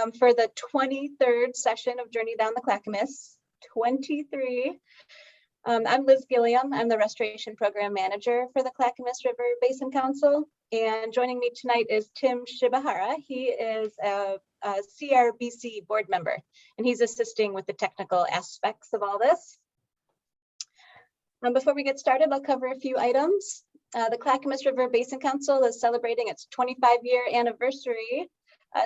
For the 23rd session of Journey Down the Clackamas, 23. I'm Liz Gilliam. I'm the Restoration Program Manager for the Clackamas River Basin Council. And joining me tonight is Tim Shibahara. He is a CRBC board member, and he's assisting with the technical aspects of all this. Before we get started, I'll cover a few items. The Clackamas River Basin Council is celebrating its 25-year anniversary.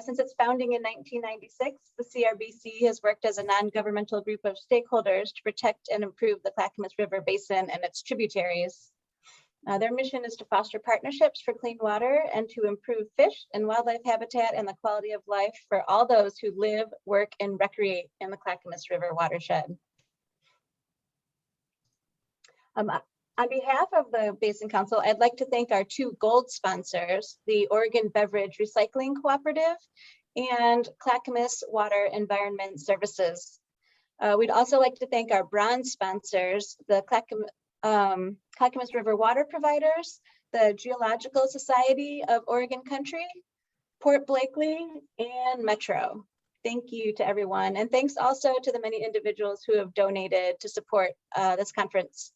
Since its founding in 1996, the CRBC has worked as a non-governmental group of stakeholders to protect and improve the Clackamas River Basin and its tributaries. Their mission is to foster partnerships for clean water and to improve fish and wildlife habitat and the quality of life for all those who live, work, and recreate in the Clackamas River watershed. On behalf of the Basin Council, I'd like to thank our two gold sponsors, the Oregon Beverage Recycling Cooperative and Clackamas Water Environment Services. We'd also like to thank our bronze sponsors, the Clackamas River Water Providers, the Geological Society of Oregon Country, Port Blakely, and Metro. Thank you to everyone. And thanks also to the many individuals who have donated to support this conference.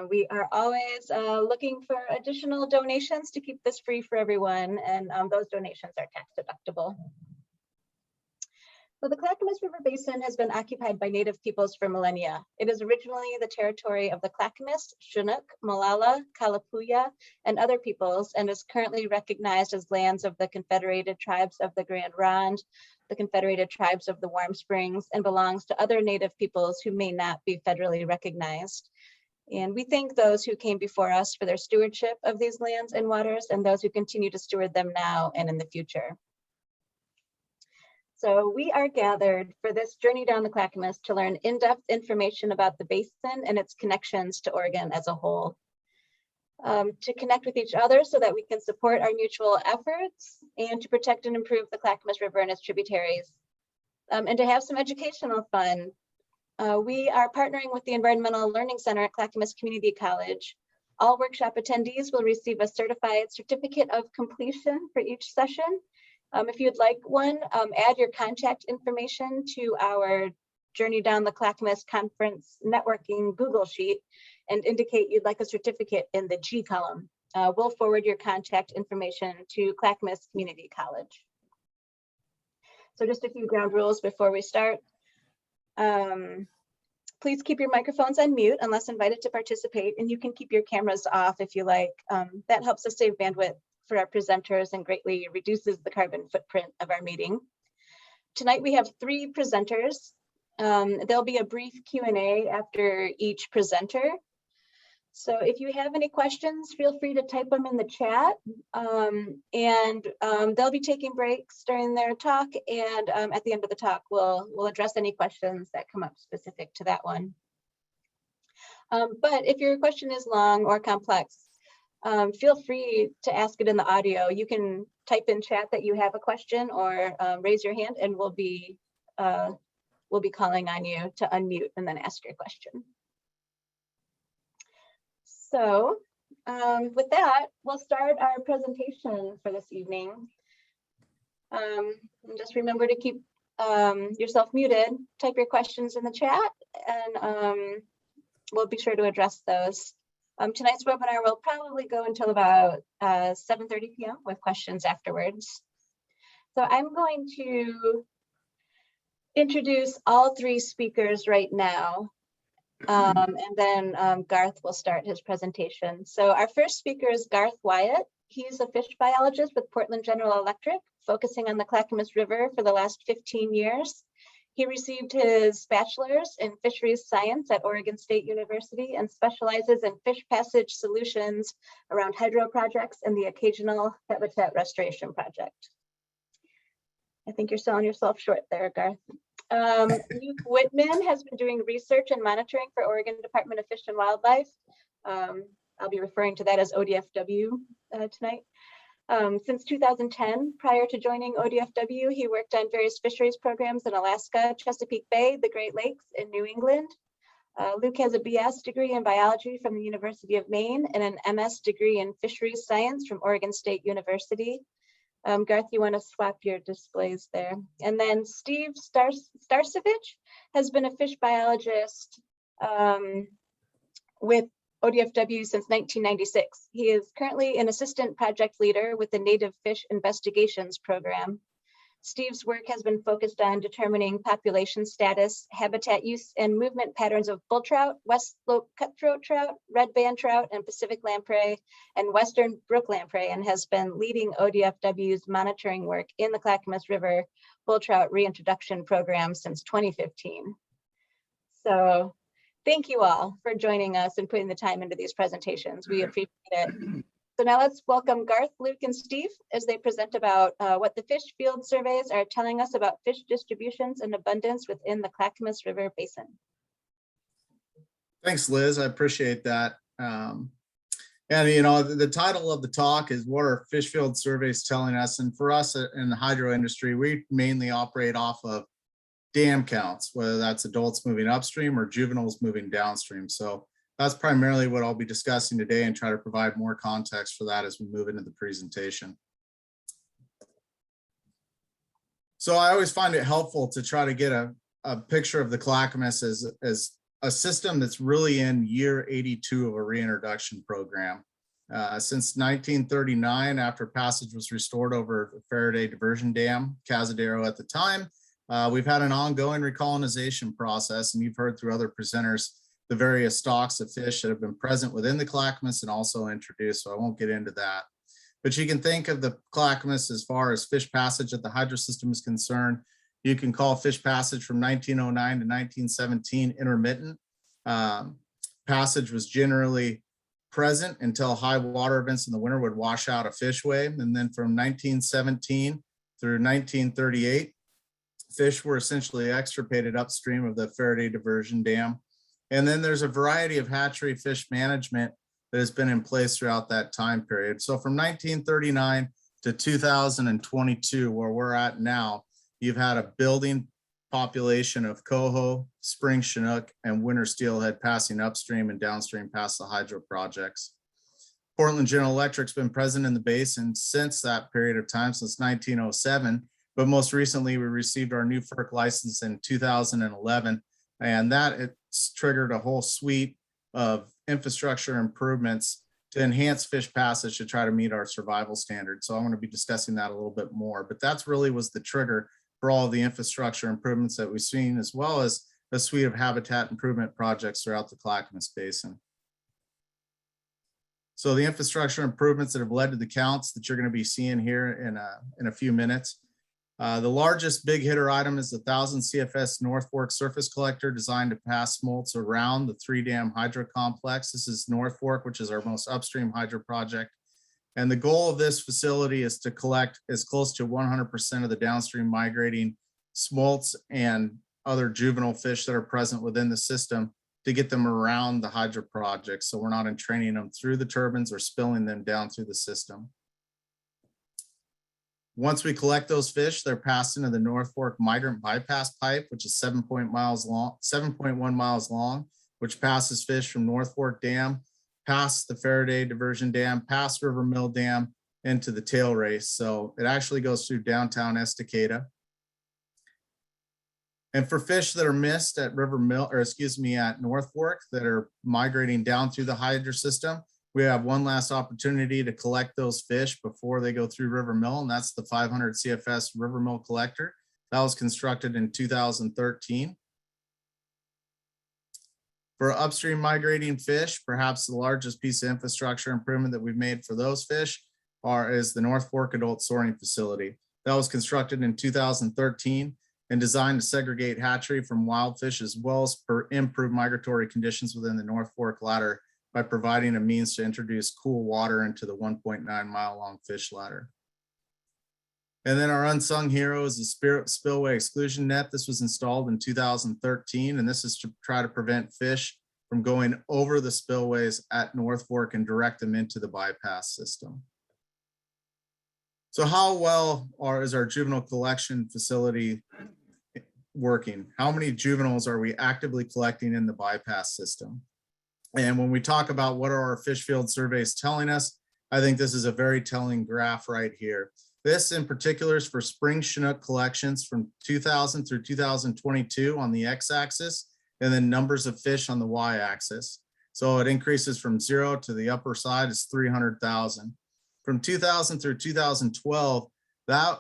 We are always looking for additional donations to keep this free for everyone, and those donations are tax deductible. So the Clackamas River Basin has been occupied by Native peoples for millennia. It is originally the territory of the Clackamas, Chinook, Molalla, Kalapuya, and other peoples, and is currently recognized as lands of the Confederated Tribes of the Grand Ronde, the Confederated Tribes of the Warm Springs, and belongs to other Native peoples who may not be federally recognized. And we thank those who came before us for their stewardship of these lands and waters, and those who continue to steward them now and in the future. So we are gathered for this journey down the Clackamas to learn in-depth information about the basin and its connections to Oregon as a whole. To connect with each other so that we can support our mutual efforts and to protect and improve the Clackamas River and its tributaries. And to have some educational fun. We are partnering with the Environmental Learning Center at Clackamas Community College. All workshop attendees will receive a certified certificate of completion for each session. If you'd like one, add your contact information to our Journey Down the Clackamas Conference Networking Google Sheet and indicate you'd like a certificate in the G column. We'll forward your contact information to Clackamas Community College. So just a few ground rules before we start. Please keep your microphones on mute unless invited to participate, and you can keep your cameras off if you like. That helps us save bandwidth for our presenters and greatly reduces the carbon footprint of our meeting. Tonight we have 3 presenters. There'll be a brief Q&A after each presenter. So if you have any questions, feel free to type them in the chat, and they'll be taking breaks during their talk, and at the end of the talk, we'll address any questions that come up specific to that one. But if your question is long or complex, feel free to ask it in the audio. You can type in chat that you have a question or raise your hand, and we'll be calling on you to unmute and then ask your question. So with that, we'll start our presentation for this evening. And just remember to keep yourself muted, type your questions in the chat, and we'll be sure to address those. Tonight's webinar will probably go until about 7:30 p.m. with questions afterwards. So I'm going to introduce all 3 speakers right now. And then Garth will start his presentation. So our first speaker is Garth Wyatt. He's a fish biologist with Portland General Electric, focusing on the Clackamas River for the last 15 years. He received his bachelor's in fisheries science at Oregon State University and specializes in fish passage solutions around hydro projects and the occasional habitat restoration project. I think you're selling yourself short there, Garth. Luke Whitman has been doing research and monitoring for Oregon Department of Fish and Wildlife. I'll be referring to that as ODFW tonight. Since 2010, prior to joining ODFW, he worked on various fisheries programs in Alaska, Chesapeake Bay, the Great Lakes, and New England. Luke has a BS degree in biology from the University of Maine and an MS degree in fisheries science from Oregon State University. Garth, you want to swap your displays there. And then Steve Starcevich has been a fish biologist with ODFW since 1996. He is currently an assistant project leader with the Native Fish Investigations Program. Steve's work has been focused on determining population status, habitat use, and movement patterns of bull trout, west slope cutthroat trout, red band trout, and Pacific lamprey, and western brook lamprey, and has been leading ODFW's monitoring work in the Clackamas River bull trout reintroduction program since 2015. So thank you all for joining us and putting the time into these presentations. We appreciate it. So now let's welcome Garth, Luke, and Steve as they present about what the Fishfield surveys are telling us about fish distributions and abundance within the Clackamas River Basin. Thanks, Liz. I appreciate that. And you know, the title of the talk is "What are Fishfield surveys telling us?" And for us in the hydro industry, we mainly operate off of dam counts, whether that's adults moving upstream or juveniles moving downstream. So that's primarily what I'll be discussing today and try to provide more context for that as we move into the presentation. So I always find it helpful to try to get a picture of the Clackamas as a system that's really in year 82 of a reintroduction program. Since 1939, after passage was restored over the Faraday Diversion Dam, Cazadero at the time, we've had an ongoing recolonization process, and you've heard through other presenters the various stocks of fish that have been present within the Clackamas and also introduced, so I won't get into that. But you can think of the Clackamas as far as fish passage at the hydro system is concerned. You can call fish passage from 1909 to 1917 intermittent. Passage was generally present until high water events in the winter would wash out a fishway. And then from 1917 through 1938, fish were essentially extirpated upstream of the Faraday Diversion Dam. And then there's a variety of hatchery fish management that has been in place throughout that time period. So from 1939 to 2022, where we're at now, you've had a building population of Coho, Spring Chinook, and winter steelhead passing upstream and downstream past the hydro projects. Portland General Electric's been present in the basin since that period of time, since 1907. But most recently, we received our new FERC license in 2011. And that it's triggered a whole suite of infrastructure improvements to enhance fish passage to try to meet our survival standards. So I'm going to be discussing that a little bit more, but that's really was the trigger for all of the infrastructure improvements that we've seen, as well as a suite of habitat improvement projects throughout the Clackamas Basin. So the infrastructure improvements that have led to the counts that you're going to be seeing here in a few minutes. The largest big hitter item is the 1,000 CFS North Fork surface collector designed to pass smolts around the 3-dam hydro complex. This is North Fork, which is our most upstream hydro project. And the goal of this facility is to collect as close to 100% of the downstream migrating smolts and other juvenile fish that are present within the system to get them around the hydro project. So we're not entraining them through the turbines or spilling them down through the system. Once we collect those fish, they're passed into the North Fork migrant bypass pipe, which is 7.1 miles long, which passes fish from North Fork Dam, past the Faraday Diversion Dam, past River Mill Dam, into the tail race. So it actually goes through downtown Estacada. And for fish that are missed at at North Fork that are migrating down through the hydro system, we have one last opportunity to collect those fish before they go through River Mill, and that's the 500 CFS River Mill collector. That was constructed in 2013. For upstream migrating fish, perhaps the largest piece of infrastructure improvement that we've made for those fish is the North Fork Adult Soaring Facility. That was constructed in 2013 and designed to segregate hatchery from wild fish, as well as improve migratory conditions within the North Fork ladder by providing a means to introduce cool water into the 1.9 mile long fish ladder. And then our unsung hero is the Spillway Exclusion Net. This was installed in 2013, and this is to try to prevent fish from going over the spillways at North Fork and direct them into the bypass system. So how well is our juvenile collection facility working? How many juveniles are we actively collecting in the bypass system? And when we talk about what are our Fishfield surveys telling us, I think this is a very telling graph right here. This in particular is for spring Chinook collections from 2000 through 2022 on the x-axis, and then numbers of fish on the y-axis. So it increases from 0 to the upper side is 300,000. From 2000 through 2012,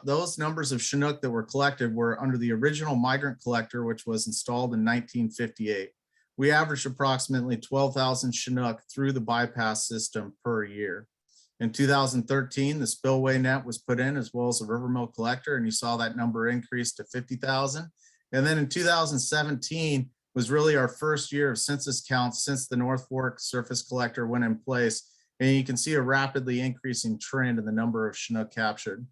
those numbers of Chinook that were collected were under the original migrant collector, which was installed in 1958. We averaged approximately 12,000 Chinook through the bypass system per year. In 2013, the Spillway net was put in as well as the river mill collector, and you saw that number increase to 50,000. And then in 2017 was really our first year of census counts since the North Fork surface collector went in place. And you can see a rapidly increasing trend in the number of Chinook captured.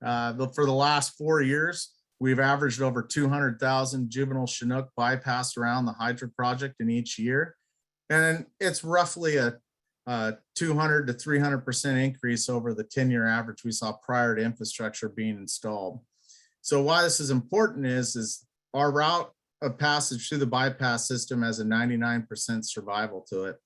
For the last 4 years, we've averaged over 200,000 juvenile Chinook bypassed around the Hydra project in each year. And it's roughly a 200 to 300% increase over the 10-year average we saw prior to infrastructure being installed. So why this is important is our route of passage through the bypass system has a 99% survival to it.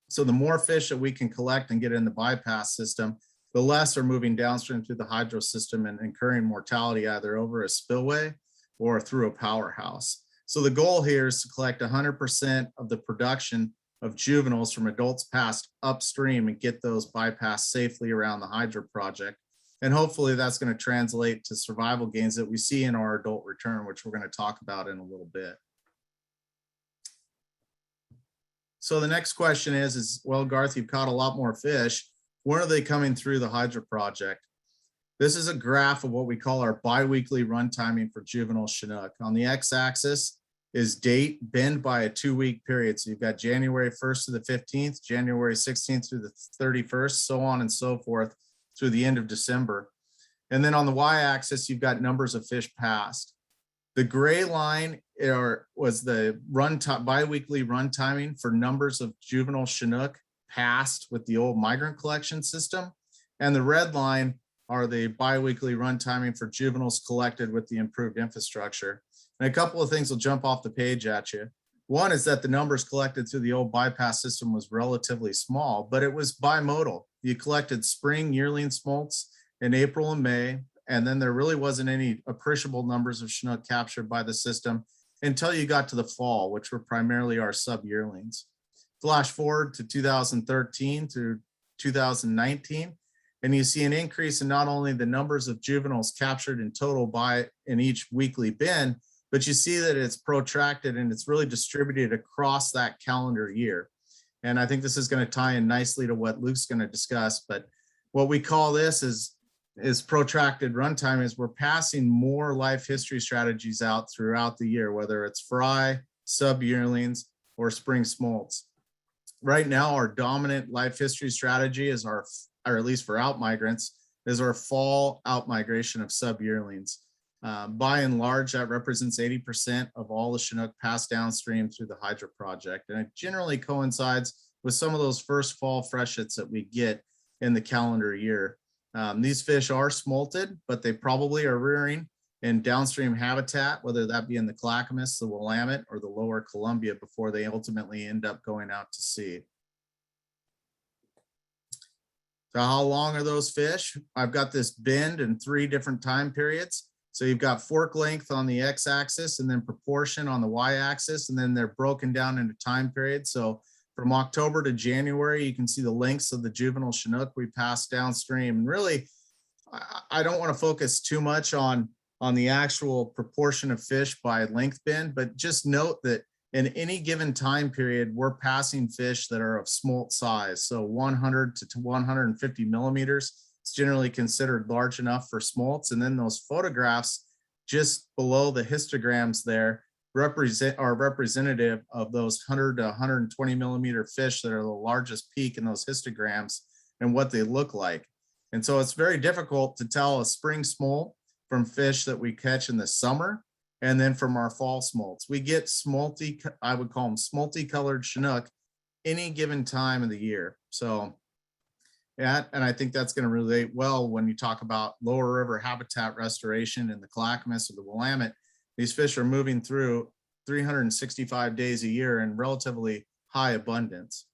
So the more fish that we can collect and get in the bypass system, the less are moving downstream through the hydro system and incurring mortality either over a spillway or through a powerhouse. So the goal here is to collect 100% of the production of juveniles from adults passed upstream and get those bypassed safely around the hydro project. And hopefully that's going to translate to survival gains that we see in our adult return, which we're going to talk about in a little bit. So the next question is, well, Garth, you've caught a lot more fish. When are they coming through the hydro project? This is a graph of what we call our biweekly run timing for juvenile Chinook. On the x-axis is date binned by a 2-week period. So you've got January 1st to the 15th, January 16th through the 31st, so on and so forth through the end of December. And then on the y-axis, you've got numbers of fish passed. The gray line was the biweekly run timing for numbers of juvenile Chinook passed with the old migrant collection system. And the red line are the biweekly run timing for juveniles collected with the improved infrastructure. And a couple of things will jump off the page at you. One is that the numbers collected through the old bypass system was relatively small, but it was bimodal. You collected spring yearling smolts in April and May, and then there really wasn't any appreciable numbers of Chinook captured by the system until you got to the fall, which were primarily our sub-yearlings. Flash forward to 2013 through 2019, and you see an increase in not only the numbers of juveniles captured in total in each weekly bin, but you see that it's protracted and it's really distributed across that calendar year. And I think this is going to tie in nicely to what Luke's going to discuss, but what we call this is protracted runtime is we're passing more life history strategies out throughout the year, whether it's fry, sub-yearlings, or spring smolts. Right now, our dominant life history strategy is or at least for out migrants, is our fall out migration of sub-yearlings. By and large, that represents 80% of all the Chinook passed downstream through the hydro project. And it generally coincides with some of those first fall freshets that we get in the calendar year. These fish are smolted, but they probably are rearing in downstream habitat, whether that be in the Clackamas, the Willamette, or the lower Columbia before they ultimately end up going out to sea. So how long are those fish? I've got this bend in 3 different time periods. So you've got fork length on the x-axis and then proportion on the y-axis, and then they're broken down into time periods. So from October to January, you can see the lengths of the juvenile Chinook we passed downstream. And really, I don't want to focus too much on the actual proportion of fish by length bin, but just note that in any given time period, we're passing fish that are of smolt size. So 100 to 150 millimeters. It's generally considered large enough for smolts. And then those photographs just below the histograms there are representative of those 100 to 120 millimeter fish that are the largest peak in those histograms and what they look like. And so it's very difficult to tell a spring smolt from fish that we catch in the summer and then from our fall smolts. We get smolty, I would call them smolty colored Chinook any given time of the year. So yeah, and I think that's going to relate well when you talk about lower river habitat restoration in the Clackamas or the Willamette. These fish are moving through 365 days a year in relatively high abundance.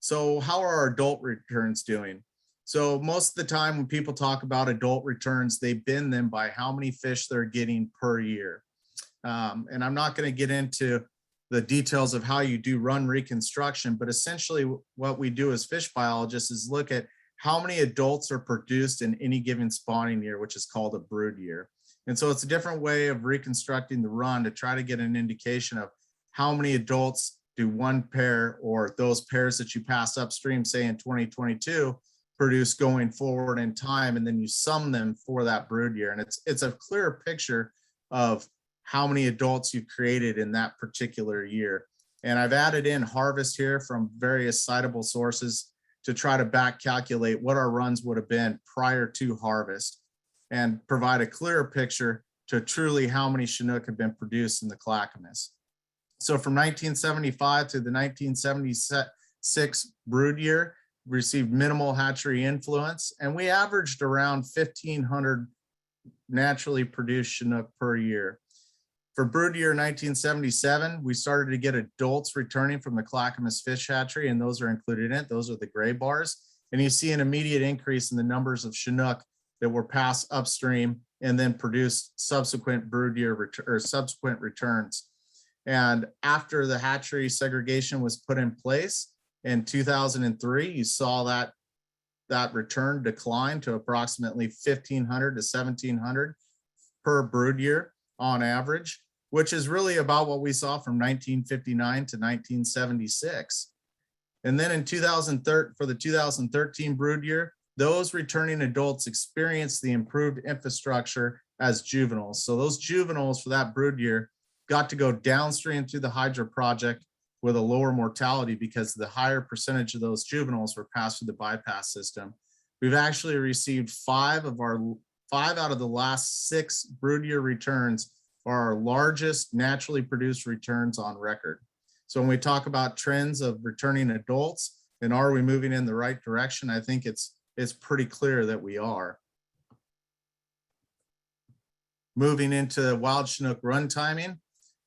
So how are our adult returns doing? So most of the time when people talk about adult returns, they bin them by how many fish they're getting per year. And I'm not going to get into the details of how you do run reconstruction, but essentially what we do as fish biologists is look at how many adults are produced in any given spawning year, which is called a brood year. And so it's a different way of reconstructing the run to try to get an indication of how many adults do one pair or those pairs that you pass upstream, say in 2022, produce going forward in time, and then you sum them for that brood year. And it's a clearer picture of how many adults you created in that particular year. And I've added in harvest here from various citable sources to try to back calculate what our runs would have been prior to harvest and provide a clearer picture to truly how many Chinook have been produced in the Clackamas. So from 1975 to the 1976 brood year, we received minimal hatchery influence, and we averaged around 1,500 naturally produced Chinook per year. For brood year 1977, we started to get adults returning from the Clackamas fish hatchery, and those are included in it. Those are the gray bars. And you see an immediate increase in the numbers of Chinook that were passed upstream and then produced subsequent brood year or subsequent returns. And after the hatchery segregation was put in place in 2003, you saw that return decline to approximately 1,500 to 1,700 per brood year on average, which is really about what we saw from 1959 to 1976. And then in 2013, for the 2013 brood year, those returning adults experienced the improved infrastructure as juveniles. So those juveniles for that brood year got to go downstream through the hydro project with a lower mortality because the higher percentage of those juveniles were passed through the bypass system. We've actually received five out of the last 6 brood year returns are our largest naturally produced returns on record. So when we talk about trends of returning adults and are we moving in the right direction, I think it's pretty clear that we are. Moving into wild Chinook run timing.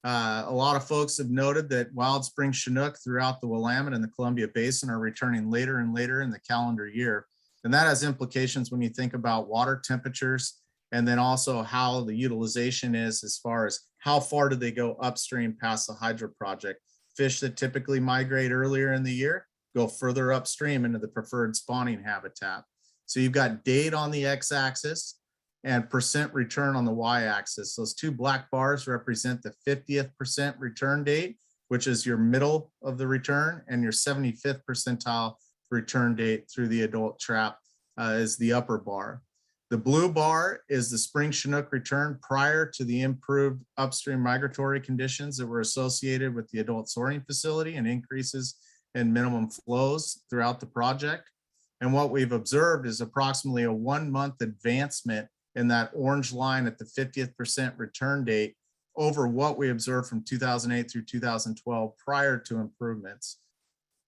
A lot of folks have noted that wild spring Chinook throughout the Willamette and the Columbia Basin are returning later and later in the calendar year. And that has implications when you think about water temperatures and then also how the utilization is as far as how far do they go upstream past the hydro project. Fish that typically migrate earlier in the year go further upstream into the preferred spawning habitat. So you've got date on the x-axis and percent return on the y-axis. Those 2 black bars represent the 50th percent return date, which is your middle of the return, and your 75th percentile return date through the adult trap is the upper bar. The blue bar is the spring Chinook return prior to the improved upstream migratory conditions that were associated with the adult sorting facility and increases in minimum flows throughout the project. And what we've observed is approximately a 1-month advancement in that orange line at the 50th percent return date over what we observed from 2008 through 2012 prior to improvements.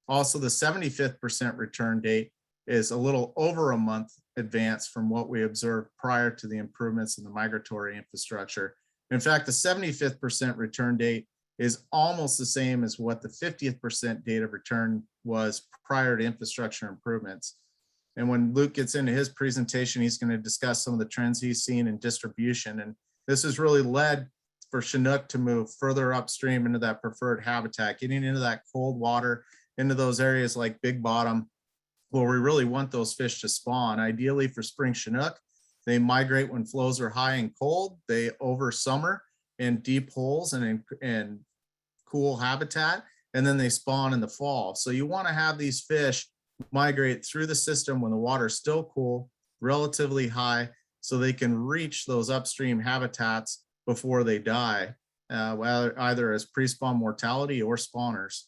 Also, the 75th percent return date is a little over a month advance from what we observed prior to the improvements in the migratory infrastructure. In fact, the 75th percent return date is almost the same as what the 50th percent date of return was prior to infrastructure improvements. And when Luke gets into his presentation, he's going to discuss some of the trends he's seen in distribution. And this has really led for Chinook to move further upstream into that preferred habitat, getting into that cold water, into those areas like Big Bottom, where we really want those fish to spawn. Ideally for spring Chinook, they migrate when flows are high and cold. They over summer in deep holes and in cool habitat, and then they spawn in the fall. So you want to have these fish migrate through the system when the water's still cool, relatively high, so they can reach those upstream habitats before they die, either as pre-spawn mortality or spawners.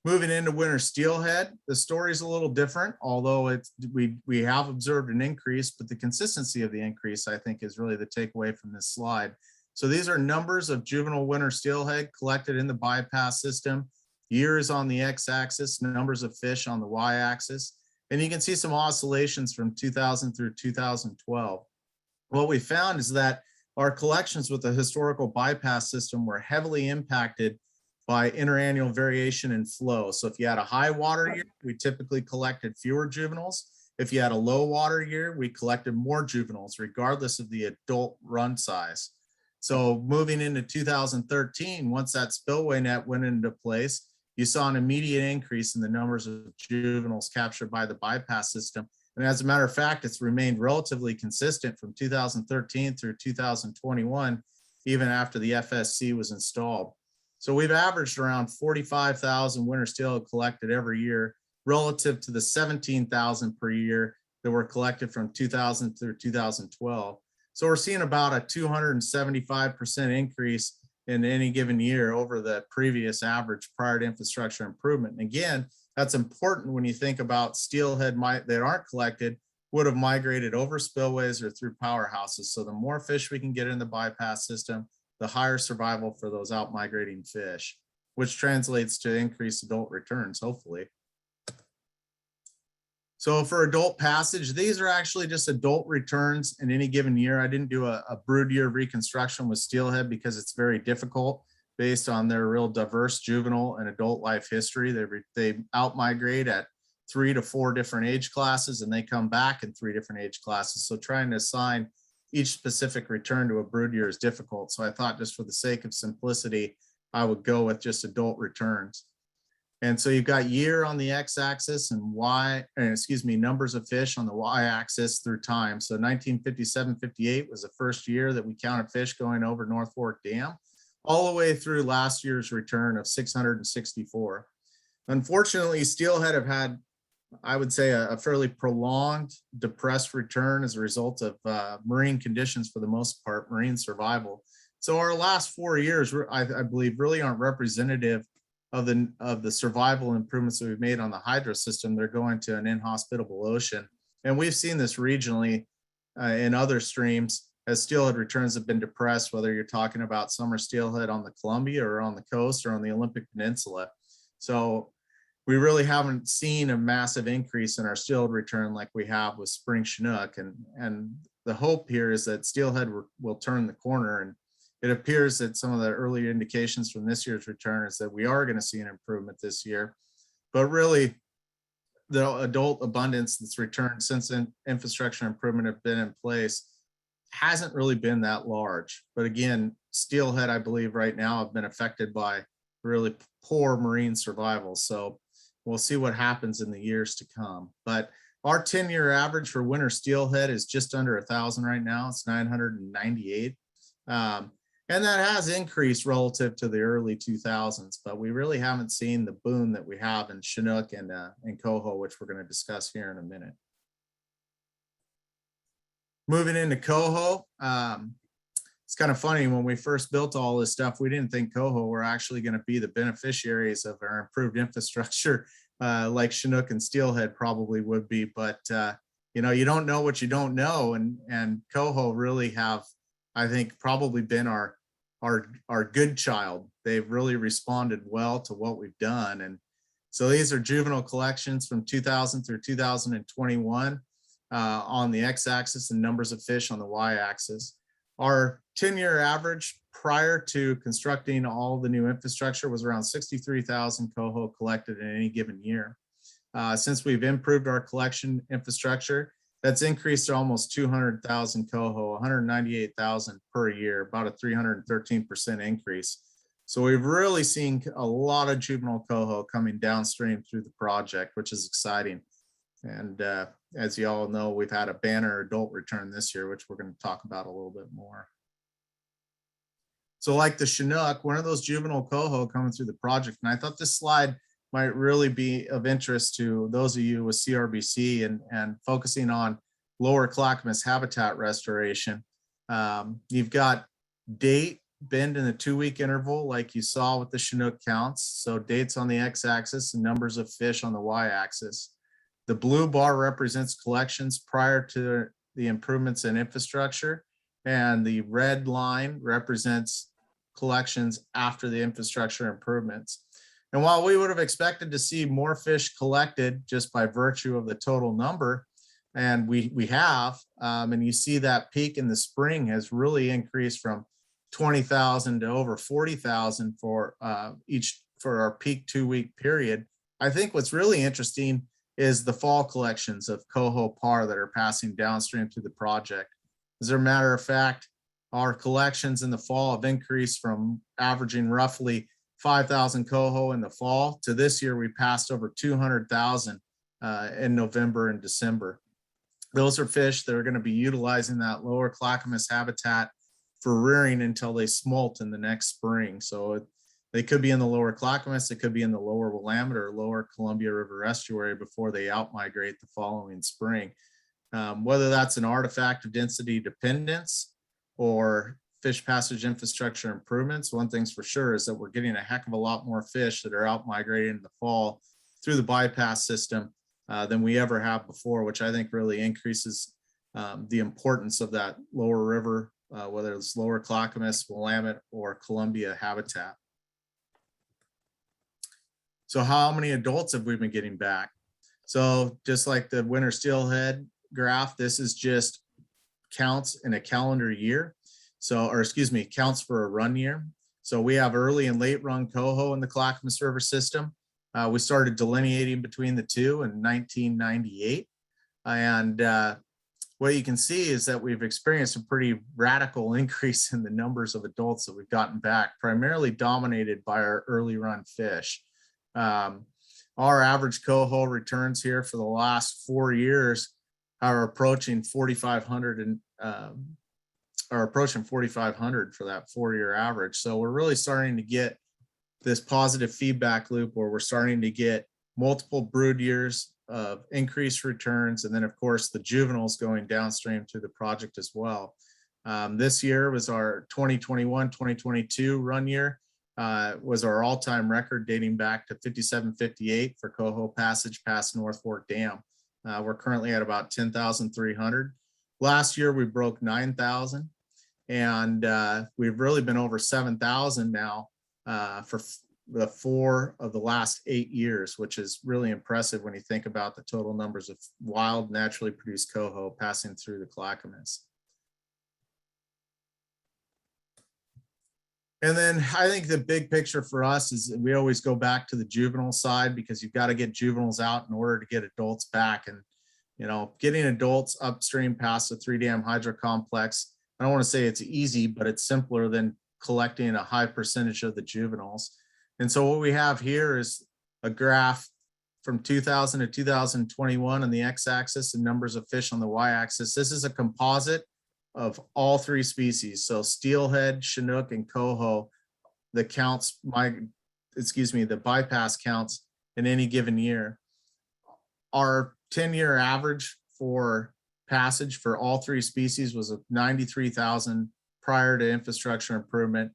Moving into winter steelhead, the story's a little different, although we have observed an increase, but the consistency of the increase, I think, is really the takeaway from this slide. So these are numbers of juvenile winter steelhead collected in the bypass system. Years on the x-axis, numbers of fish on the y-axis, and you can see some oscillations from 2000 through 2012. What we found is that our collections with the historical bypass system were heavily impacted by interannual variation in flow. So if you had a high water year, we typically collected fewer juveniles. If you had a low water year, we collected more juveniles, regardless of the adult run size. So moving into 2013, once that spillway net went into place, you saw an immediate increase in the numbers of juveniles captured by the bypass system. And as a matter of fact, it's remained relatively consistent from 2013 through 2021, even after the FSC was installed. So we've averaged around 45,000 winter steelhead collected every year, relative to the 17,000 per year that were collected from 2000 through 2012. So we're seeing about a 275% increase in any given year over the previous average prior to infrastructure improvement. And again, that's important when you think about steelhead that aren't collected would have migrated over spillways or through powerhouses. So the more fish we can get in the bypass system, the higher survival for those out migrating fish, which translates to increased adult returns, hopefully. So for adult passage, these are actually just adult returns in any given year. I didn't do a brood year reconstruction with steelhead because it's very difficult based on their real diverse juvenile and adult life history. They out-migrate at 3 to 4 different age classes, and they come back in 3 different age classes. So trying to assign each specific return to a brood year is difficult. So I thought, just for the sake of simplicity, I would go with just adult returns. And so you've got year on the x-axis and numbers of fish on the y-axis through time. So 1957-58 was the first year that we counted fish going over North Fork Dam, all the way through last year's return of 664. Unfortunately, steelhead have had, I would say, a fairly prolonged depressed return as a result of marine conditions, for the most part, marine survival. So our last 4 years, I believe, really aren't representative of the survival improvements that we've made on the hydro system. They're going to an inhospitable ocean. And we've seen this regionally in other streams as steelhead returns have been depressed, whether you're talking about summer steelhead on the Columbia or on the coast or on the Olympic Peninsula. So we really haven't seen a massive increase in our steelhead return like we have with Spring Chinook. And the hope here is that steelhead will turn the corner. And it appears that some of the early indications from this year's return is that we are going to see an improvement this year. But really, the adult abundance that's returned since infrastructure improvement have been in place hasn't really been that large. But again, steelhead, I believe right now, have been affected by really poor marine survival. So we'll see what happens in the years to come. But our 10-year average for winter steelhead is just under 1,000 right now. It's 998. And that has increased relative to the early 2000s, but we really haven't seen the boom that we have in Chinook and Coho, which we're going to discuss here in a minute. Moving into Coho, it's kind of funny, when we first built all this stuff, we didn't think Coho were actually going to be the beneficiaries of our improved infrastructure like Chinook and Steelhead probably would be. But, you know, you don't know what you don't know. And Coho really have, I think, probably been our good child. They've really responded well to what we've done. And so these are juvenile collections from 2000 through 2021 on the x-axis and numbers of fish on the y-axis. Our 10-year average prior to constructing all the new infrastructure was around 63,000 Coho collected in any given year. Since we've improved our collection infrastructure, that's increased to almost 200,000 Coho, 198,000 per year, about a 313% increase. So we've really seen a lot of juvenile Coho coming downstream through the project, which is exciting. And as you all know, we've had a banner adult return this year, which we're going to talk about a little bit more. So like the Chinook, one of those juvenile Coho coming through the project, and I thought this slide might really be of interest to those of you with CRBC and focusing on lower Clackamas habitat restoration. You've got date bend in a 2-week interval like you saw with the Chinook counts. So dates on the x-axis and numbers of fish on the y-axis. The blue bar represents collections prior to the improvements in infrastructure, and the red line represents collections after the infrastructure improvements. And while we would have expected to see more fish collected just by virtue of the total number, and we have, and you see that peak in the spring has really increased from 20,000 to over 40,000 for for our peak 2-week period. I think what's really interesting is the fall collections of Coho par that are passing downstream through the project. As a matter of fact, our collections in the fall have increased from averaging roughly 5,000 Coho in the fall to this year we passed over 200,000 in November and December. Those are fish that are going to be utilizing that lower Clackamas habitat for rearing until they smolt in the next spring. So they could be in the lower Clackamas, it could be in the lower Willamette or lower Columbia River estuary before they outmigrate the following spring. Whether that's an artifact of density dependence or fish passage infrastructure improvements, one thing's for sure is that we're getting a heck of a lot more fish that are outmigrating in the fall through the bypass system than we ever have before, which I think really increases the importance of that lower river, whether it's lower Clackamas, Willamette, or Columbia habitat. So how many adults have we been getting back? So just like the winter steelhead graph, this is just counts in a calendar year. So, or excuse me, counts for a run year. So we have early and late run Coho in the Clackamas River system. We started delineating between the two in 1998. And what you can see is that we've experienced a pretty radical increase in the numbers of adults that we've gotten back, primarily dominated by our early run fish. Our average Coho returns here for the last 4 years are approaching 4,500 and are approaching 4,500 for that 4-year average. So we're really starting to get this positive feedback loop where we're starting to get multiple brood years of increased returns. And then of course the juveniles going downstream through the project as well. This year was our 2021-2022 run year. Was our all-time record dating back to 5758 for Coho passage past North Fork Dam. We're currently at about 10,300. Last year we broke 9,000, and we've really been over 7,000 now for the 4 of the last 8 years, which is really impressive when you think about the total numbers of wild naturally produced Coho passing through the Clackamas. And then I think the big picture for us is we always go back to the juvenile side because you've got to get juveniles out in order to get adults back. And, you know, getting adults upstream past the 3-dam hydro complex, I don't want to say it's easy, but it's simpler than collecting a high percentage of the juveniles. And so what we have here is a graph from 2000 to 2021 on the x-axis and numbers of fish on the y-axis. This is a composite of all 3 species. So steelhead, Chinook, and Coho, the counts, the bypass counts in any given year. Our 10-year average for passage for all 3 species was 93,000 prior to infrastructure improvement.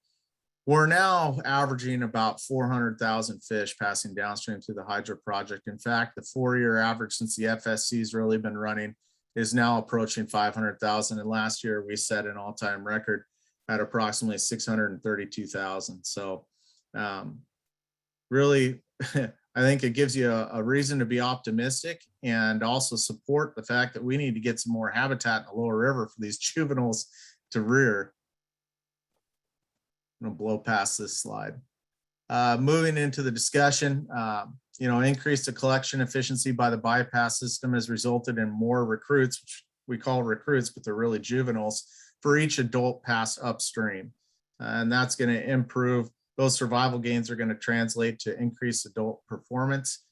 We're now averaging about 400,000 fish passing downstream through the hydro project. In fact, the 4-year average since the FSC has really been running is now approaching 500,000. And last year we set an all-time record at approximately 632,000. So really, I think it gives you a reason to be optimistic and also support the fact that we need to get some more habitat in the lower river for these juveniles to rear. I'm gonna blow past this slide. Moving into the discussion, increased collection efficiency by the bypass system has resulted in more recruits, which we call recruits, but they're really juveniles, for each adult pass upstream. And that's going to improve, those survival gains are going to translate to increased adult performance.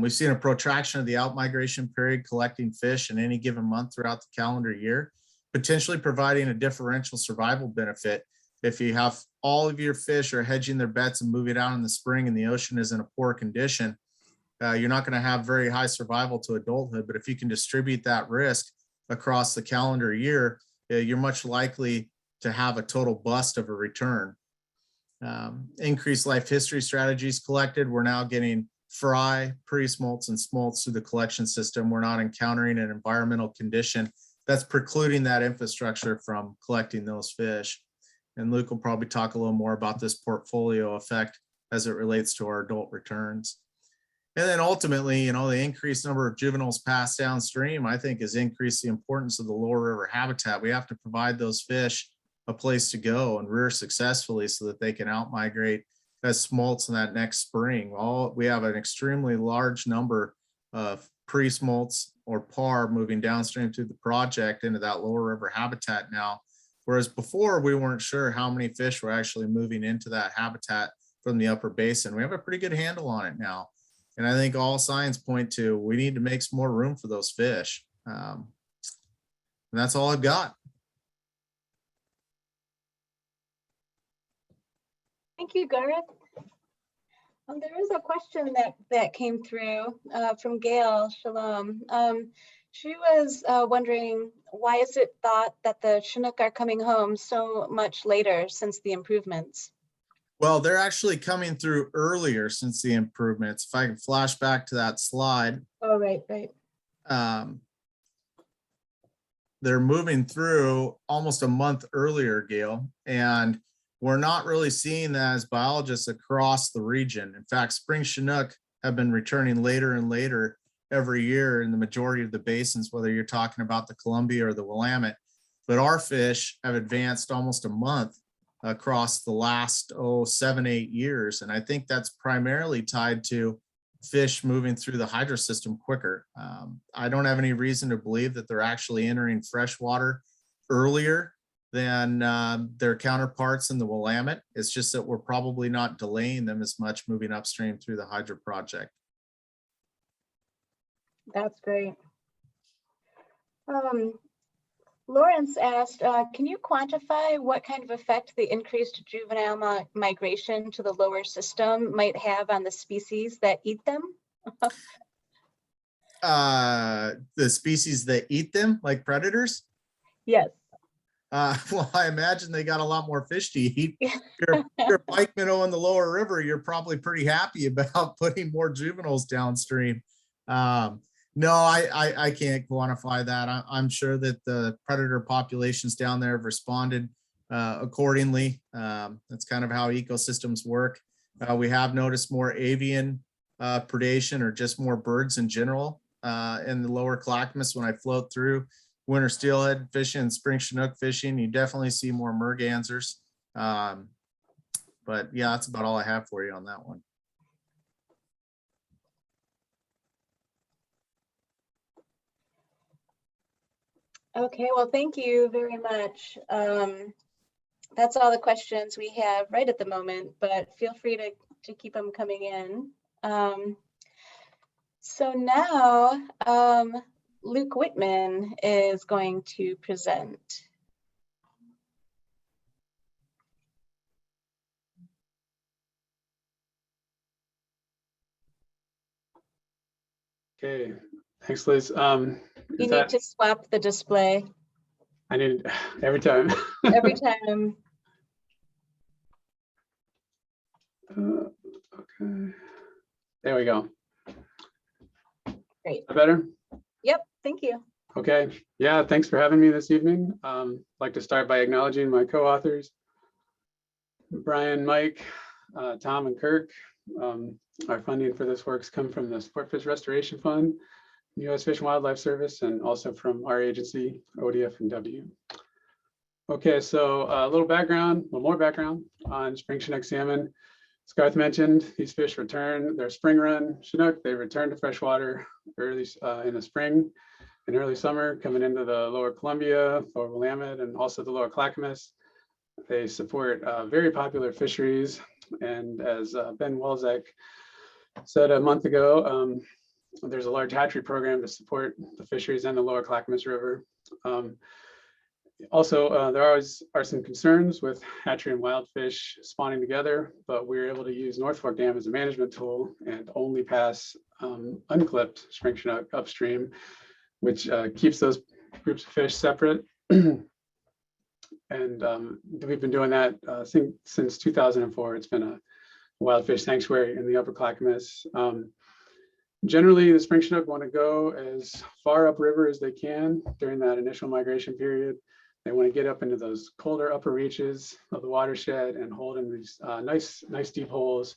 We've seen a protraction of the outmigration period collecting fish in any given month throughout the calendar year, potentially providing a differential survival benefit. If you have all of your fish are hedging their bets and moving out in the spring and the ocean is in a poor condition, you're not going to have very high survival to adulthood. But if you can distribute that risk across the calendar year, you're much likely to have a total bust of a return. Increased life history strategies collected. We're now getting fry, pre-smolts, and smolts through the collection system. We're not encountering an environmental condition that's precluding that infrastructure from collecting those fish. And Luke will probably talk a little more about this portfolio effect as it relates to our adult returns. And then ultimately, the increased number of juveniles passed downstream, I think, has increased the importance of the lower river habitat. We have to provide those fish a place to go and rear successfully so that they can out-migrate as smolts in that next spring. We have an extremely large number of pre-smolts or par moving downstream through the project into that lower river habitat now. Whereas before, we weren't sure how many fish were actually moving into that habitat from the upper basin. We have a pretty good handle on it now. And I think all signs point to we need to make some more room for those fish. And that's all I've got. Thank you, Garth. There is a question that came through from Gail Shalom. She was wondering, why is it thought that the Chinook are coming home so much later since the improvements? Well, they're actually coming through earlier since the improvements. If I can flash back to that slide. Oh, right. They're moving through almost a month earlier, Gail, and we're not really seeing that as biologists across the region. In fact, Spring Chinook have been returning later and later every year in the majority of the basins, whether you're talking about the Columbia or the Willamette. But our fish have advanced almost a month across the last 7-8 years. And I think that's primarily tied to fish moving through the hydro system quicker. I don't have any reason to believe that they're actually entering freshwater earlier than their counterparts in the Willamette. It's just that we're probably not delaying them as much moving upstream through the hydro project. That's great. Lawrence asked, can you quantify what kind of effect the increased juvenile migration to the lower system might have on the species that eat them? The species that eat them, like predators? Yes. Well, I imagine they got a lot more fish to eat. You're a pike minnow in the lower river, you're probably pretty happy about putting more juveniles downstream. No, I can't quantify that. I'm sure that the predator populations down there have responded accordingly. That's kind of how ecosystems work. We have noticed more avian predation, or just more birds in general in the lower Clackamas. When I float through winter steelhead fishing and spring Chinook fishing, you definitely see more mergansers. But yeah, that's about all I have for you on that one. Okay, well, thank you very much. That's all the questions we have right at the moment, but feel free to keep them coming in. So now Luke Whitman is going to present. Okay, thanks, Liz. You need to swap the display. I need every time. Every time. Okay, there we go. Great. Better? Yep, thank you. Okay, yeah, thanks for having me this evening. I'd like to start by acknowledging my co-authors, Brian, Mike, Tom, and Kirk. Our funding for this works come from the Sportfish Restoration Fund, U.S. Fish and Wildlife Service, and also from our agency, ODFW. Okay, so a little more background on Spring Chinook salmon. As Garth mentioned, these fish return their spring run Chinook. They return to freshwater early in the spring and early summer, coming into the lower Columbia, lower Willamette, and also the lower Clackamas. They support very popular fisheries. And as Ben Welzek said a month ago, there's a large hatchery program to support the fisheries and the lower Clackamas River. Also, there always are some concerns with hatchery and wild fish spawning together, but we were able to use North Fork Dam as a management tool and only pass unclipped spring Chinook upstream, which keeps those groups of fish separate. And we've been doing that since 2004. It's been a wild fish sanctuary in the upper Clackamas. Generally, the spring Chinook want to go as far upriver as they can during that initial migration period. They want to get up into those colder upper reaches of the watershed and hold in these nice deep holes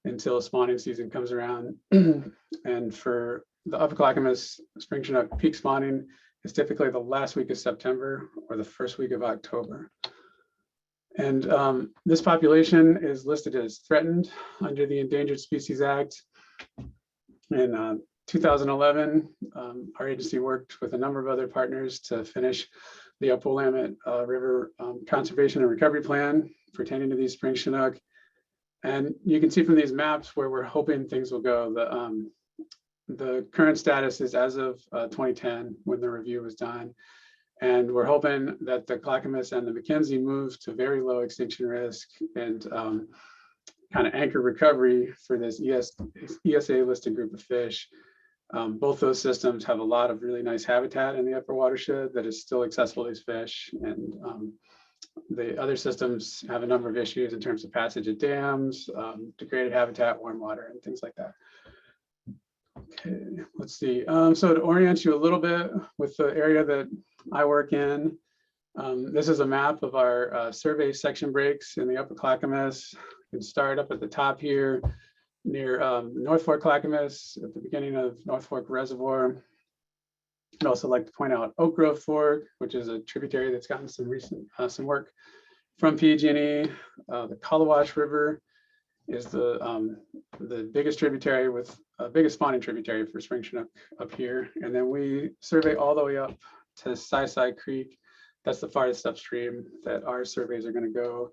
until spawning season comes around. And for the upper Clackamas, spring Chinook peak spawning is typically the last week of September or the first week of October. And this population is listed as threatened under the Endangered Species Act. In 2011, our agency worked with a number of other partners to finish the Upper Willamette River Conservation and Recovery Plan pertaining to these spring Chinook. And you can see from these maps where we're hoping things will go. The current status is as of 2010 when the review was done. And we're hoping that the Clackamas and the Mackenzie move to very low extinction risk and kind of anchor recovery for this ESA listed group of fish. Both those systems have a lot of really nice habitat in the upper watershed that is still accessible to these fish. And the other systems have a number of issues in terms of passage of dams, degraded habitat, warm water, and things like that. Okay, let's see. So to orient you a little bit with the area that I work in, this is a map of our survey section breaks in the upper Clackamas. You can start up at the top here near North Fork Clackamas at the beginning of North Fork Reservoir. I'd also like to point out Oak Grove Fork, which is a tributary that's gotten some recent some work from PG&E. The Kallawash River is the biggest tributary with biggest spawning tributary for spring Chinook up here. And then we survey all the way up to Sci Creek. That's the farthest upstream that our surveys are going to go.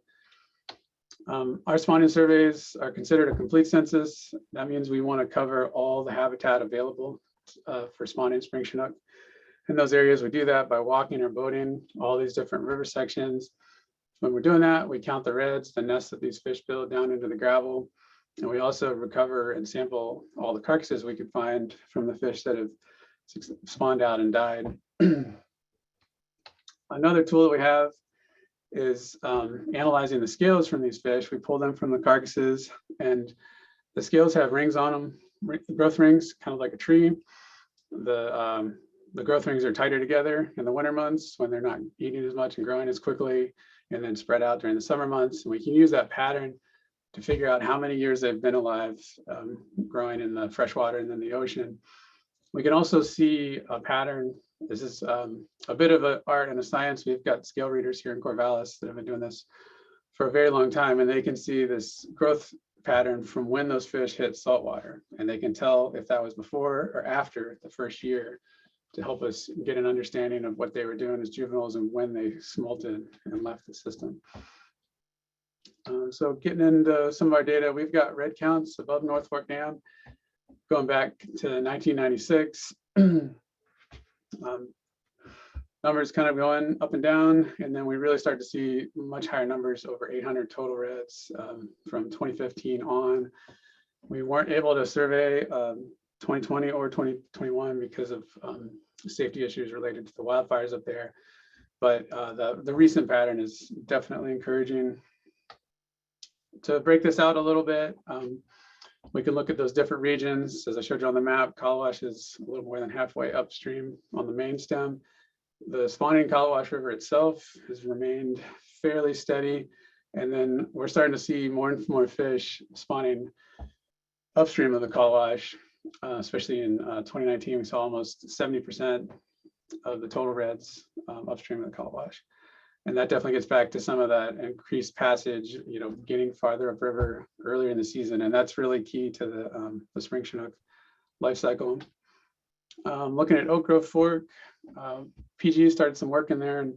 Our spawning surveys are considered a complete census. That means we want to cover all the habitat available for spawning spring Chinook. In those areas, we do that by walking or boating all these different river sections. When we're doing that, we count the reds, the nests that these fish build down into the gravel. And we also recover and sample all the carcasses we could find from the fish that have spawned out and died. Another tool that we have is analyzing the scales from these fish. We pull them from the carcasses, and the scales have rings on them, growth rings, kind of like a tree. The growth rings are tighter together in the winter months when they're not eating as much and growing as quickly, and then spread out during the summer months. And we can use that pattern to figure out how many years they've been alive, growing in the freshwater and then the ocean. We can also see a pattern. This is a bit of an art and a science. We've got scale readers here in Corvallis that have been doing this for a very long time, and they can see this growth pattern from when those fish hit saltwater. And they can tell if that was before or after the first year to help us get an understanding of what they were doing as juveniles and when they smolted and left the system. So getting into some of our data, we've got red counts above North Fork Dam going back to 1996. Numbers kind of going up and down, and then we really start to see much higher numbers, over 800 total reds from 2015 on. We weren't able to survey 2020 or 2021 because of safety issues related to the wildfires up there, but the recent pattern is definitely encouraging. To break this out a little bit, we can look at those different regions. As I showed you on the map, Kallawash is a little more than halfway upstream on the main stem. The spawning Kallawash River itself has remained fairly steady. And then we're starting to see more and more fish spawning upstream of the Kallawash, especially in 2019. We saw almost 70% of the total reds upstream of the Kallawash. And that definitely gets back to some of that increased passage, getting farther upriver earlier in the season. And that's really key to the spring Chinook life cycle. Looking at Oak Grove Fork, PG started some work in there in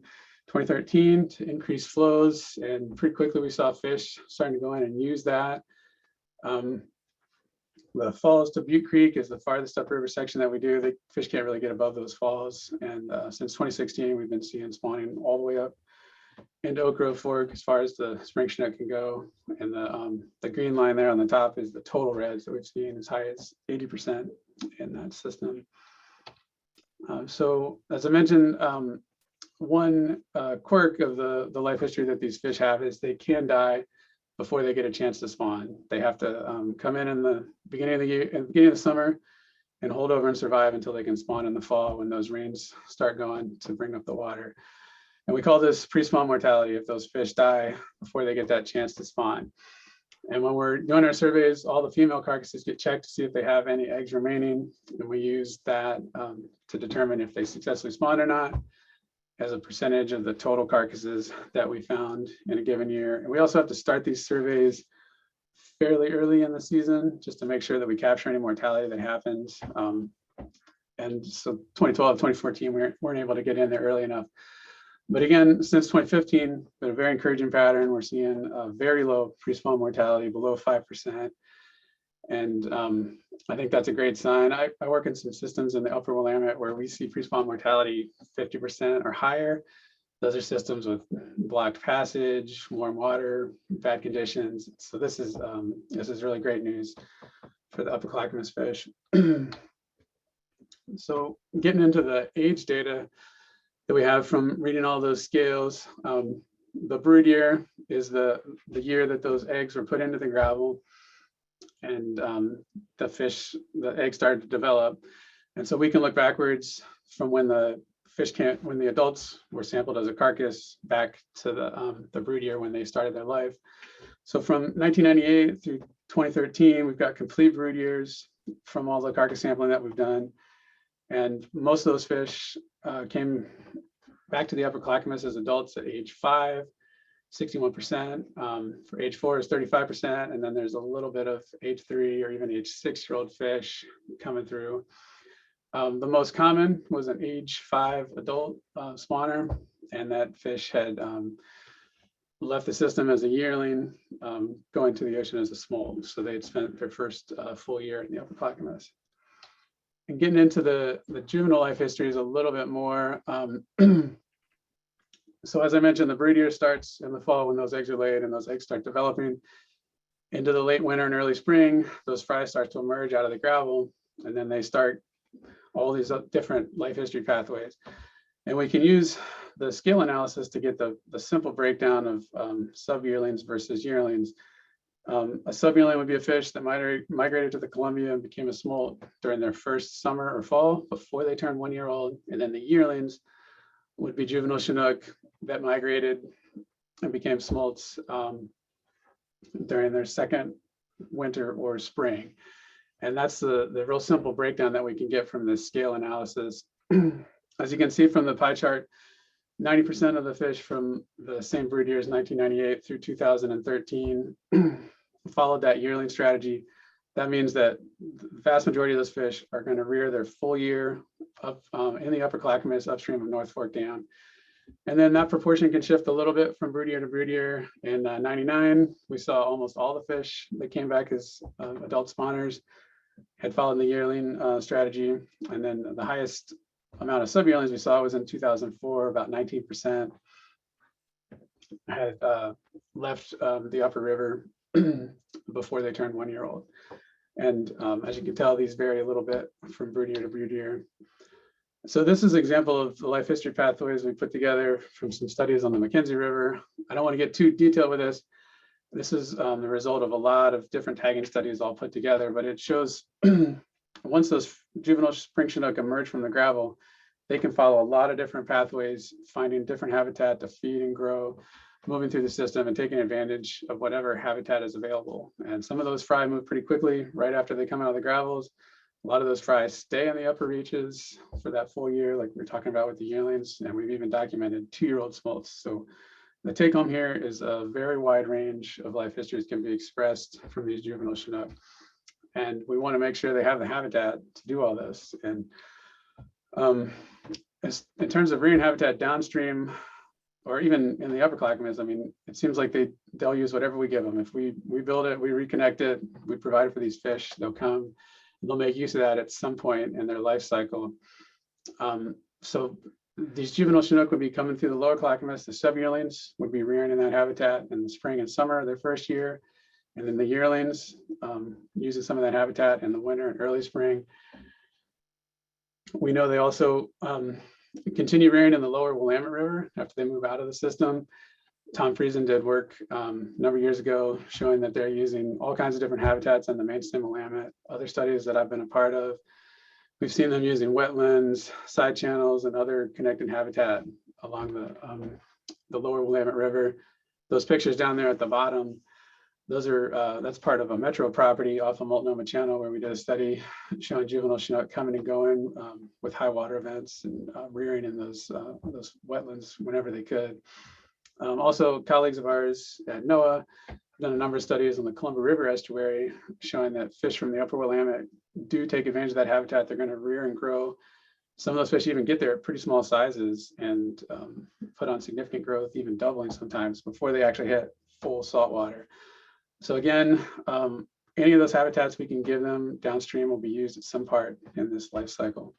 2013 to increase flows. And pretty quickly we saw fish starting to go in and use that. The falls to Butte Creek is the farthest upriver section that we do. The fish can't really get above those falls. And since 2016, we've been seeing spawning all the way up into Oak Grove Fork as far as the spring Chinook can go. And the green line there on the top is the total reds that we've seen as high as 80% in that system. So as I mentioned, one quirk of the life history that these fish have is they can die before they get a chance to spawn. They have to come in the beginning of the year, in the beginning of the summer, and hold over and survive until they can spawn in the fall when those rains start going to bring up the water. And we call this pre-spawn mortality if those fish die before they get that chance to spawn. And when we're doing our surveys, all the female carcasses get checked to see if they have any eggs remaining. And we use that to determine if they successfully spawn or not. as a percentage of the total carcasses that we found in a given year. And we also have to start these surveys fairly early in the season, just to make sure that we capture any mortality that happens. And so 2012, 2014, we weren't able to get in there early enough. But again, since 2015, been a very encouraging pattern. We're seeing a very low pre-spawn mortality, below 5%. And I think that's a great sign. I work in some systems in the upper Willamette where we see pre-spawn mortality 50% or higher. Those are systems with blocked passage, warm water, bad conditions. So this is really great news for the upper Clackamas fish. So getting into the age data that we have from reading all those scales, the brood year is the year that those eggs were put into the gravel, and the eggs started to develop. And so we can look backwards from when the adults were sampled as a carcass back to the brood year when they started their life. So from 1998 through 2013, we've got complete brood years from all the carcass sampling that we've done. And most of those fish came back to the upper Clackamas as adults at age 5, 61%. For age 4 is 35%. And then there's a little bit of age 3 or even age 6-year-old fish coming through. The most common was an age 5 adult spawner, and that fish had left the system as a yearling, going to the ocean as a smolt. So they had spent their first full year in the upper Clackamas. And getting into the juvenile life history is a little bit more. So as I mentioned, the brood year starts in the fall when those eggs are laid and those eggs start developing. Into the late winter and early spring, those fry start to emerge out of the gravel, and then they start all these different life history pathways. And we can use the scale analysis to get the simple breakdown of sub-yearlings versus yearlings. A sub-yearling would be a fish that migrated to the Columbia and became a smolt during their first summer or fall before they turned 1 year old. And then the yearlings would be juvenile Chinook that migrated and became smolts during their second winter or spring. And that's the real simple breakdown that we can get from this scale analysis. As you can see from the pie chart, 90% of the fish from the same brood years, 1998 through 2013, followed that yearling strategy. That means that the vast majority of those fish are going to rear their full year up in the upper Clackamas upstream of North Fork Dam. And then that proportion can shift a little bit from brood year to brood year. In 99, we saw almost all the fish that came back as adult spawners had followed the yearling strategy. And then the highest amount of sub-yearlings we saw was in 2004, about 19% had left the upper river before they turned 1 year old. And as you can tell, these vary a little bit from brood year to brood year. So this is an example of the life history pathways we put together from some studies on the Mackenzie River. I don't want to get too detailed with this. This is the result of a lot of different tagging studies all put together, but it shows once those juvenile spring Chinook emerge from the gravel, they can follow a lot of different pathways, finding different habitat to feed and grow, moving through the system and taking advantage of whatever habitat is available. And some of those fry move pretty quickly right after they come out of the gravels. A lot of those fry stay in the upper reaches for that full year, like we're talking about with the yearlings, and we've even documented 2-year-old smolts. So the take home here is a very wide range of life histories can be expressed from these juvenile Chinook. And we want to make sure they have the habitat to do all this. And in terms of rearing habitat downstream, or even in the upper Clackamas, I mean, it seems like they'll use whatever we give them. If we build it, we reconnect it, we provide it for these fish, they'll come, they'll make use of that at some point in their life cycle. So these juvenile Chinook would be coming through the lower Clackamas. The sub-yearlings would be rearing in that habitat in the spring and summer, their first year. And then the yearlings using some of that habitat in the winter and early spring. We know they also continue rearing in the lower Willamette River after they move out of the system. Tom Friesen did work a number of years ago showing that they're using all kinds of different habitats in the mainstem Willamette. Other studies that I've been a part of, we've seen them using wetlands, side channels, and other connected habitat along the lower Willamette River. Those pictures down there at the bottom those are that's part of a metro property off of Multnomah Channel, where we did a study showing juvenile Chinook coming and going with high water events and rearing in those wetlands whenever they could. Also, colleagues of ours at NOAA have done a number of studies on the Columbia River estuary showing that fish from the upper Willamette do take advantage of that habitat. They're going to rear and grow. Some of those fish even get there at pretty small sizes and put on significant growth, even doubling sometimes before they actually hit full saltwater. So again, any of those habitats we can give them downstream will be used at some part in this life cycle.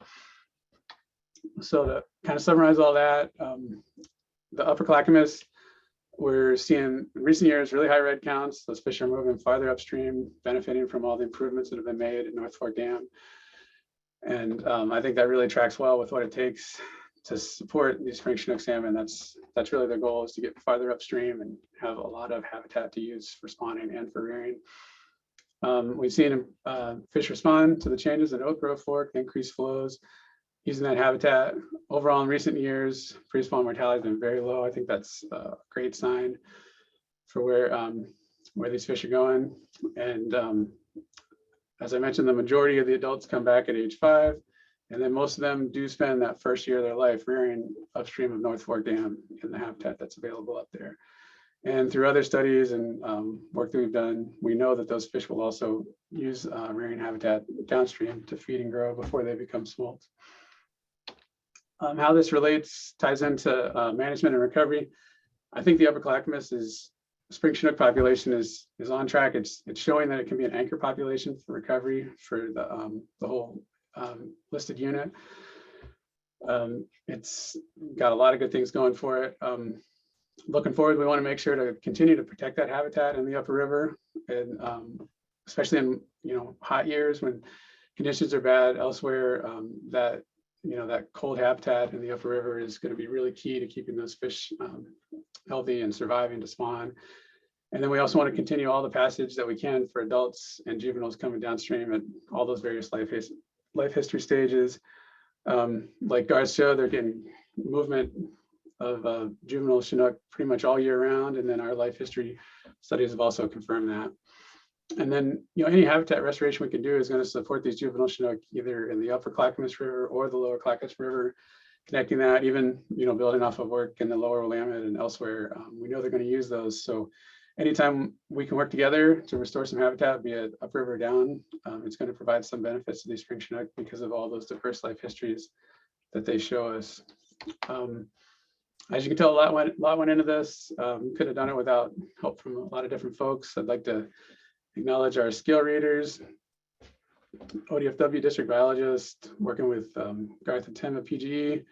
So to kind of summarize all that, the upper Clackamas, we're seeing in recent years really high red counts. Those fish are moving farther upstream, benefiting from all the improvements that have been made at North Fork Dam. And I think that really tracks well with what it takes to support these spring Chinook salmon. That's really their goal, is to get farther upstream and have a lot of habitat to use for spawning and for rearing. We've seen fish respond to the changes in Oak Grove Fork, increased flows, using that habitat. Overall, in recent years, pre-spawn mortality has been very low. I think that's a great sign for where these fish are going. And as I mentioned, the majority of the adults come back at age 5. And then most of them do spend that first year of their life rearing upstream of North Fork Dam in the habitat that's available up there. And through other studies and work that we've done, we know that those fish will also use rearing habitat downstream to feed and grow before they become smolts. How this ties into management and recovery. I think the upper Clackamas spring Chinook population is on track. It's showing that it can be an anchor population for recovery for the whole listed unit. It's got a lot of good things going for it. Looking forward, we want to make sure to continue to protect that habitat in the upper river, and especially in hot years when conditions are bad elsewhere. That cold habitat in the upper river is going to be really key to keeping those fish healthy and surviving to spawn. And then we also want to continue all the passage that we can for adults and juveniles coming downstream at all those various life history stages. Like Garth showed, they're getting movement of juvenile Chinook pretty much all year round. And then our life history studies have also confirmed that. And then, any habitat restoration we can do is going to support these juvenile Chinook either in the upper Clackamas River or the lower Clackamas River, connecting that, even, building off of work in the lower Willamette and elsewhere. We know they're going to use those. So anytime we can work together to restore some habitat, be it upriver or down, it's going to provide some benefits to these spring Chinook because of all those diverse life histories that they show us. As you can tell, a lot went into this. Could have done it without help from a lot of different folks. I'd like to acknowledge our skill readers, ODFW district biologist, working with Garth and Tim at PGE,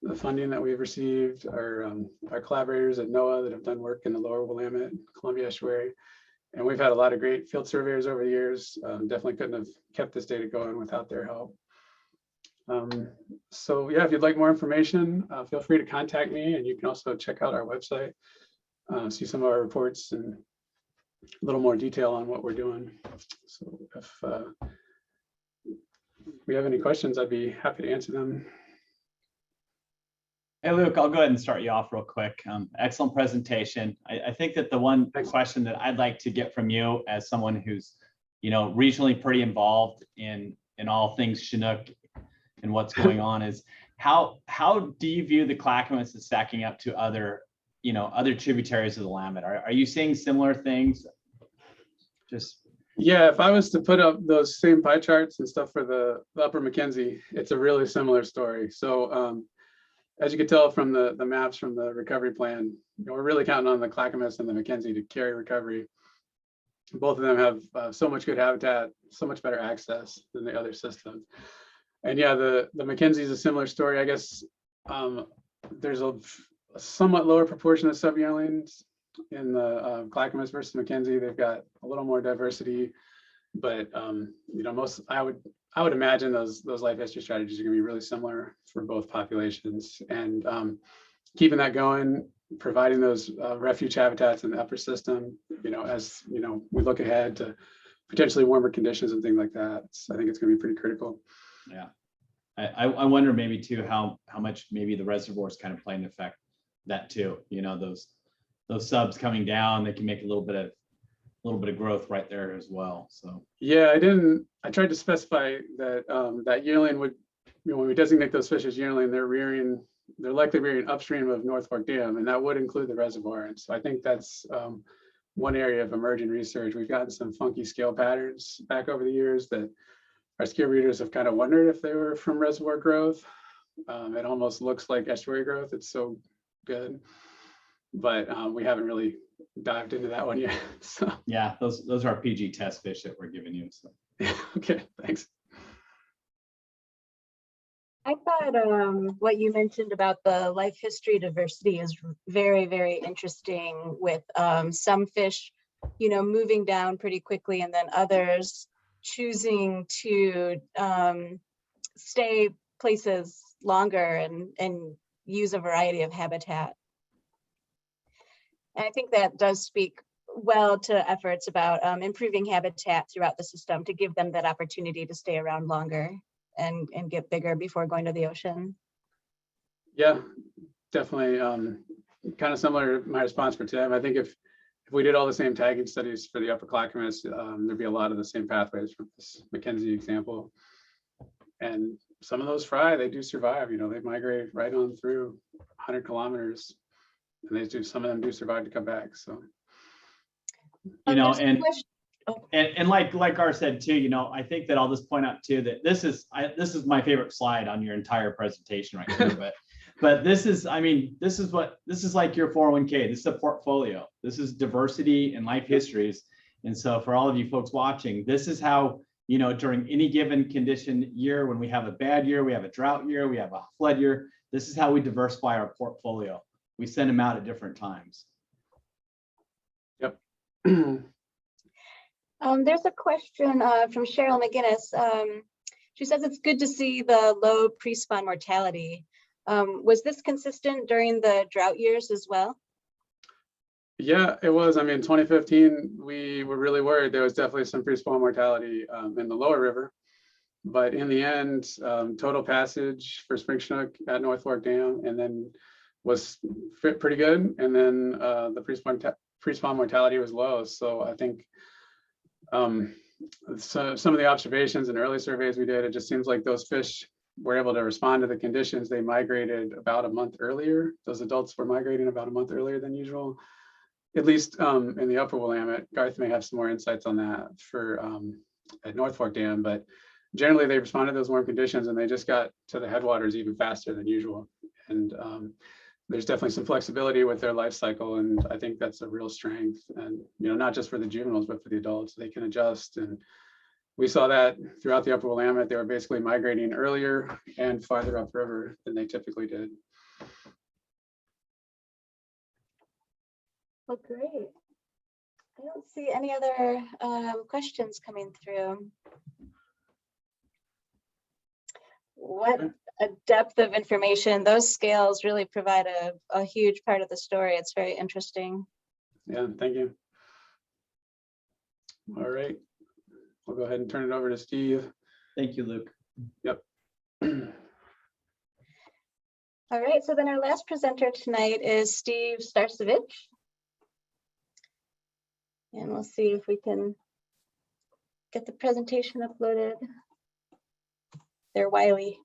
the funding that we've received, our collaborators at NOAA that have done work in the lower Willamette, Columbia estuary. And we've had a lot of great field surveyors over the years. Definitely couldn't have kept this data going without their help. So yeah, if you'd like more information, feel free to contact me, and you can also check out our website, see some of our reports and a little more detail on what we're doing. So if we have any questions, I'd be happy to answer them. Hey, Luke, I'll go ahead and start you off real quick. Excellent presentation. I think that the one question that I'd like to get from you as someone who's, regionally pretty involved in all things Chinook and what's going on is how do you view the Clackamas as stacking up to other tributaries of the Willamette? Are you seeing similar things? Yeah, if I was to put up those same pie charts and stuff for the upper Mackenzie, it's a really similar story. So as you can tell from the maps from the recovery plan, we're really counting on the Clackamas and the Mackenzie to carry recovery. Both of them have so much good habitat, so much better access than the other systems. And yeah, the Mackenzie is a similar story. I guess there's a somewhat lower proportion of subyearlings in the Clackamas versus Mackenzie. They've got a little more diversity, but I would imagine those life history strategies are going to be really similar for both populations. And keeping that going, providing those refuge habitats in the upper system, as we look ahead to potentially warmer conditions and things like that. I think it's going to be pretty critical. Yeah, I wonder maybe too how much maybe the reservoirs kind of play an effect that too. Those subs coming down, they can make a little bit little bit of growth right there as well. So Yeah, I tried to specify that that yearling would, when we designate those fish as yearling, they're likely rearing upstream of North Fork Dam, and that would include the reservoir. And so I think that's one area of emerging research. We've gotten some funky scale patterns back over the years that our scale readers have kind of wondered if they were from reservoir growth. It almost looks like estuary growth. It's so good, but we haven't really dived into that one yet. So yeah, those are our PG test fish that we're giving you. So okay, thanks. I thought what you mentioned about the life history diversity is very, very interesting, with some fish, moving down pretty quickly, and then others choosing to stay places longer and use a variety of habitat. And I think that does speak well to efforts about improving habitat throughout the system to give them that opportunity to stay around longer and get bigger before going to the ocean. Yeah, definitely. Kind of similar to my response for today. I think if we did all the same tagging studies for the upper Clackamas, there'd be a lot of the same pathways from this Mackenzie example. And some of those fry, they do survive. They migrate right on through 100 kilometers, and some of them do survive to come back. So, and like Garth said too, I think that I'll just point out too that this is my favorite slide on your entire presentation right here. But this is like your 401k. This is a portfolio. This is diversity and life histories. And so for all of you folks watching, this is how, during any given condition year, when we have a bad year, we have a drought year, we have a flood year, this is how we diversify our portfolio. We send them out at different times. Yep. There's a question from Cheryl McGinnis. She says it's good to see the low pre-spawn mortality. Was this consistent during the drought years as well? Yeah, it was. I mean, 2015, we were really worried. There was definitely some pre-spawn mortality in the lower river. But in the end, total passage for Spring Chinook at North Fork Dam, and then was pretty good. And then the pre-spawn mortality was low. So I think so some of the observations and early surveys we did, it just seems like those fish were able to respond to the conditions. They migrated about a month earlier. Those adults were migrating about a month earlier than usual, at least in the upper Willamette. Garth may have some more insights on that for at North Fork Dam, but generally they responded to those warm conditions and they just got to the headwaters even faster than usual. And there's definitely some flexibility with their life cycle, and I think that's a real strength. And not just for the juveniles, but for the adults, they can adjust. And we saw that throughout the upper Willamette. They were basically migrating earlier and farther upriver than they typically did. Well, great. I don't see any other questions coming through. What a depth of information. Those scales really provide a huge part of the story. It's very interesting. Yeah, thank you. All right, we'll go ahead and turn it over to Steve. Thank you, Luke. Yep. All right, so then our last presenter tonight is Steve Starcevich. And we'll see if we can get the presentation uploaded. They're wily.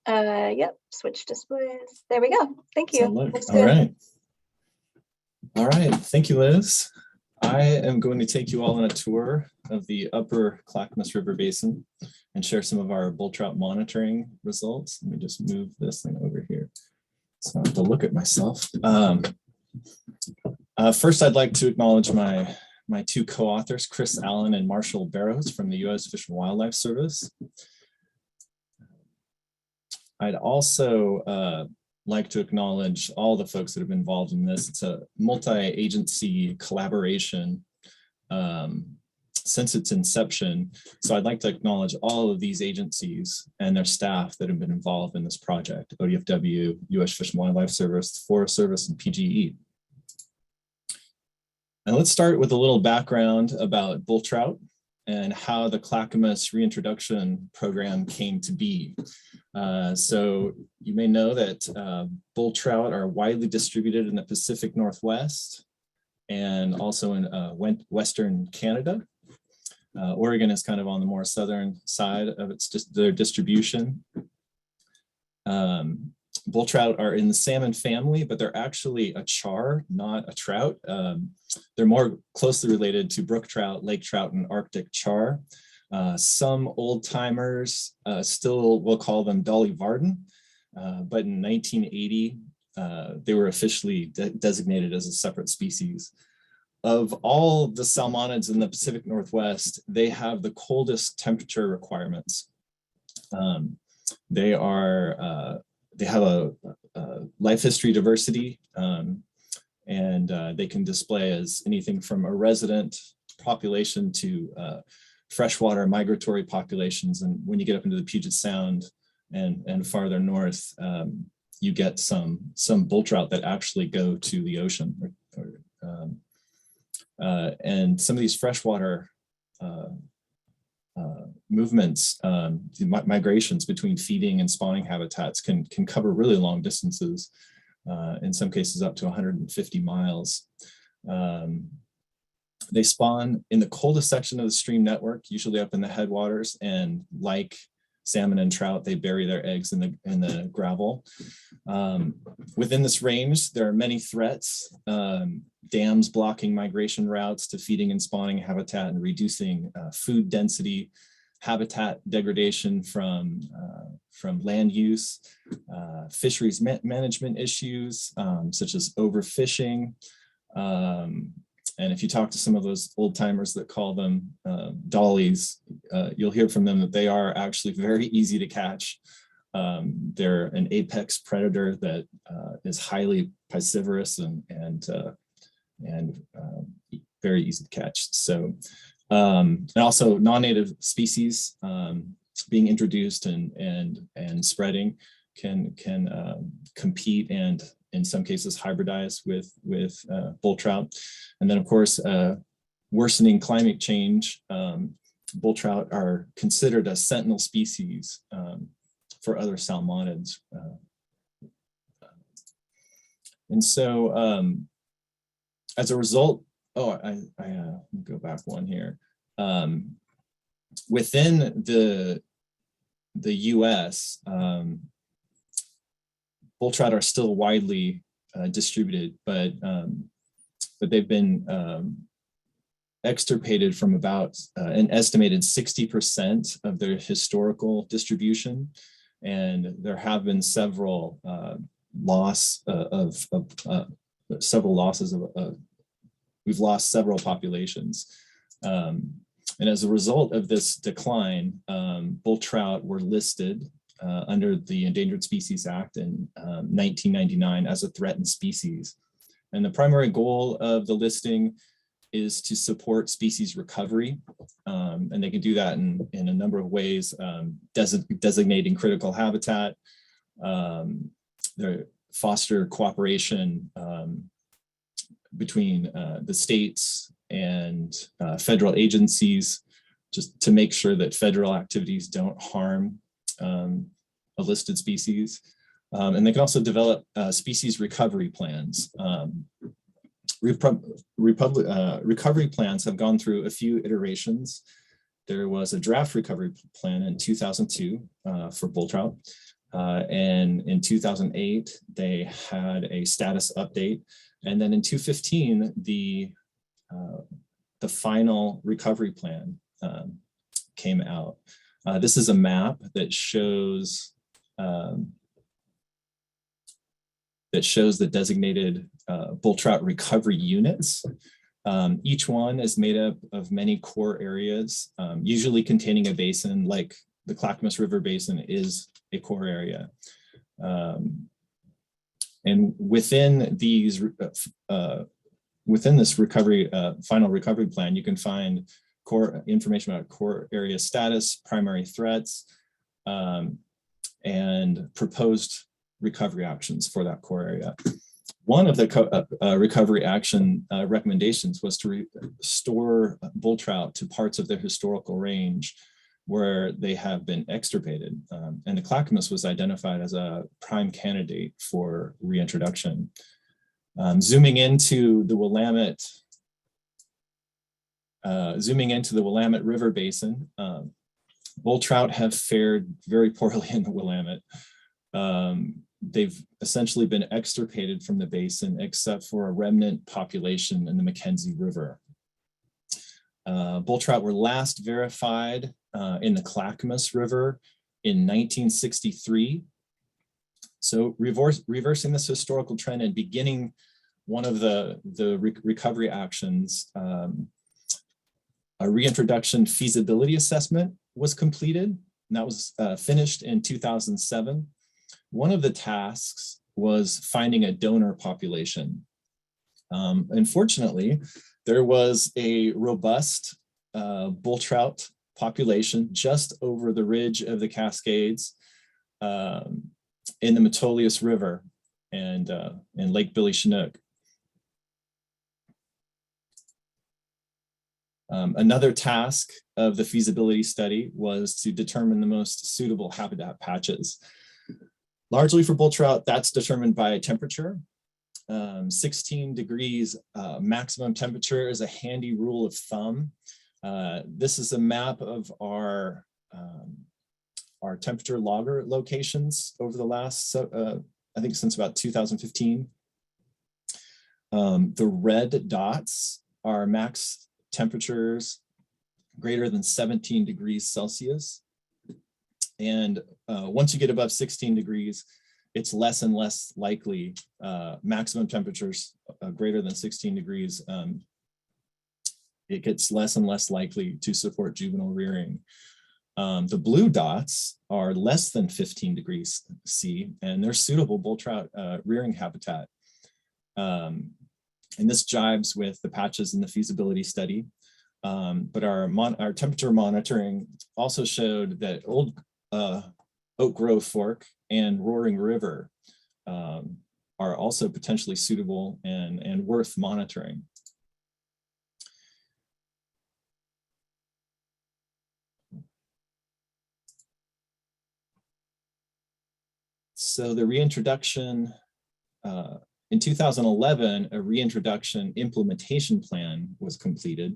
Yep, switch displays. There we go. Thank you. All right. Thank you, Liz. I am going to take you all on a tour of the upper Clackamas River Basin and share some of our bull trout monitoring results. Let me just move this thing over here so I don't have to look at myself. First, I'd like to acknowledge my two co-authors, Chris Allen and Marshall Barrows from the U.S. Fish and Wildlife Service. I'd also like to acknowledge all the folks that have been involved in this. It's a multi-agency collaboration since its inception. So I'd like to acknowledge all of these agencies and their staff that have been involved in this project: ODFW, U.S. Fish and Wildlife Service, Forest Service, and PGE. And let's start with a little background about bull trout and how the Clackamas Reintroduction program came to be. So you may know that bull trout are widely distributed in the Pacific Northwest and also in Western Canada. Oregon is kind of on the more southern side of their distribution. Bull trout are in the salmon family, but they're actually a char, not a trout. They're more closely related to brook trout, lake trout, and Arctic char. Some old timers still will call them Dolly Varden, but in 1980, they were officially designated as a separate species. Of all the salmonids in the Pacific Northwest, they have the coldest temperature requirements. They have a life history diversity, and they can display as anything from a resident population to freshwater migratory populations. And when you get up into the Puget Sound and farther north, you get some bull trout that actually go to the ocean. And some of these freshwater movements, migrations between feeding and spawning habitats can cover really long distances, in some cases up to 150 miles. They spawn in the coldest section of the stream network, usually up in the headwaters, and like salmon and trout, they bury their eggs in the gravel. Within this range, there are many threats: dams blocking migration routes to feeding and spawning habitat and reducing food density, habitat degradation from land use, fisheries management issues such as overfishing. And if you talk to some of those old timers that call them dollies, you'll hear from them that they are actually very easy to catch. They're an apex predator that is highly piscivorous and very easy to catch. So, and also non-native species being introduced and spreading can compete and in some cases hybridize with bull trout. And then of course, worsening climate change, bull trout are considered a sentinel species for other salmonids. And so as a result, let me go back one here. Within the US, bull trout are still widely distributed, but they've been extirpated from about an estimated 60% of their historical distribution, and there have been several losses of we've lost several populations. And as a result of this decline, bull trout were listed under the Endangered Species Act in 1999 as a threatened species. And the primary goal of the listing is to support species recovery. And they can do that in a number of ways, designating critical habitat, they foster cooperation between the states and federal agencies, just to make sure that federal activities don't harm a listed species. And they can also develop species recovery plans. Recovery plans have gone through a few iterations. There was a draft recovery plan in 2002 for bull trout. And in 2008, they had a status update. And then in 2015, the final recovery plan came out. This is a map that shows the designated bull trout recovery units. Each one is made up of many core areas, usually containing a basin, like the Clackamas River Basin is a core area. And within these, within this recovery, final recovery plan, you can find core information about core area status, primary threats, and proposed recovery actions for that core area. One of the recovery action recommendations was to restore bull trout to parts of their historical range where they have been extirpated. And the Clackamas was identified as a prime candidate for reintroduction. Zooming into the Willamette River Basin, bull trout have fared very poorly in the Willamette. They've essentially been extirpated from the basin except for a remnant population in the Mackenzie River. Bull trout were last verified in the Clackamas River in 1963. So reversing this historical trend and beginning one of the recovery actions, a reintroduction feasibility assessment was completed, and that was finished in 2007. One of the tasks was finding a donor population. Unfortunately, there was a robust bull trout population just over the ridge of the Cascades in the Metolius River and in Lake Billy Chinook. Another task of the feasibility study was to determine the most suitable habitat patches. Largely for bull trout, that's determined by temperature. 16 degrees maximum temperature is a handy rule of thumb. This is a map of our temperature logger locations over the last, I think since about 2015. The red dots are max temperatures greater than 17 degrees Celsius. And once you get above 16 degrees, it's less and less likely, maximum temperatures greater than 16 degrees, it gets less and less likely to support juvenile rearing. The blue dots are less than 15 degrees C, and they're suitable bull trout rearing habitat. And this jives with the patches in the feasibility study. But our temperature monitoring also showed that Old Oak Grove Fork and Roaring River are also potentially suitable and worth monitoring. So the reintroduction, in 2011, a reintroduction implementation plan was completed,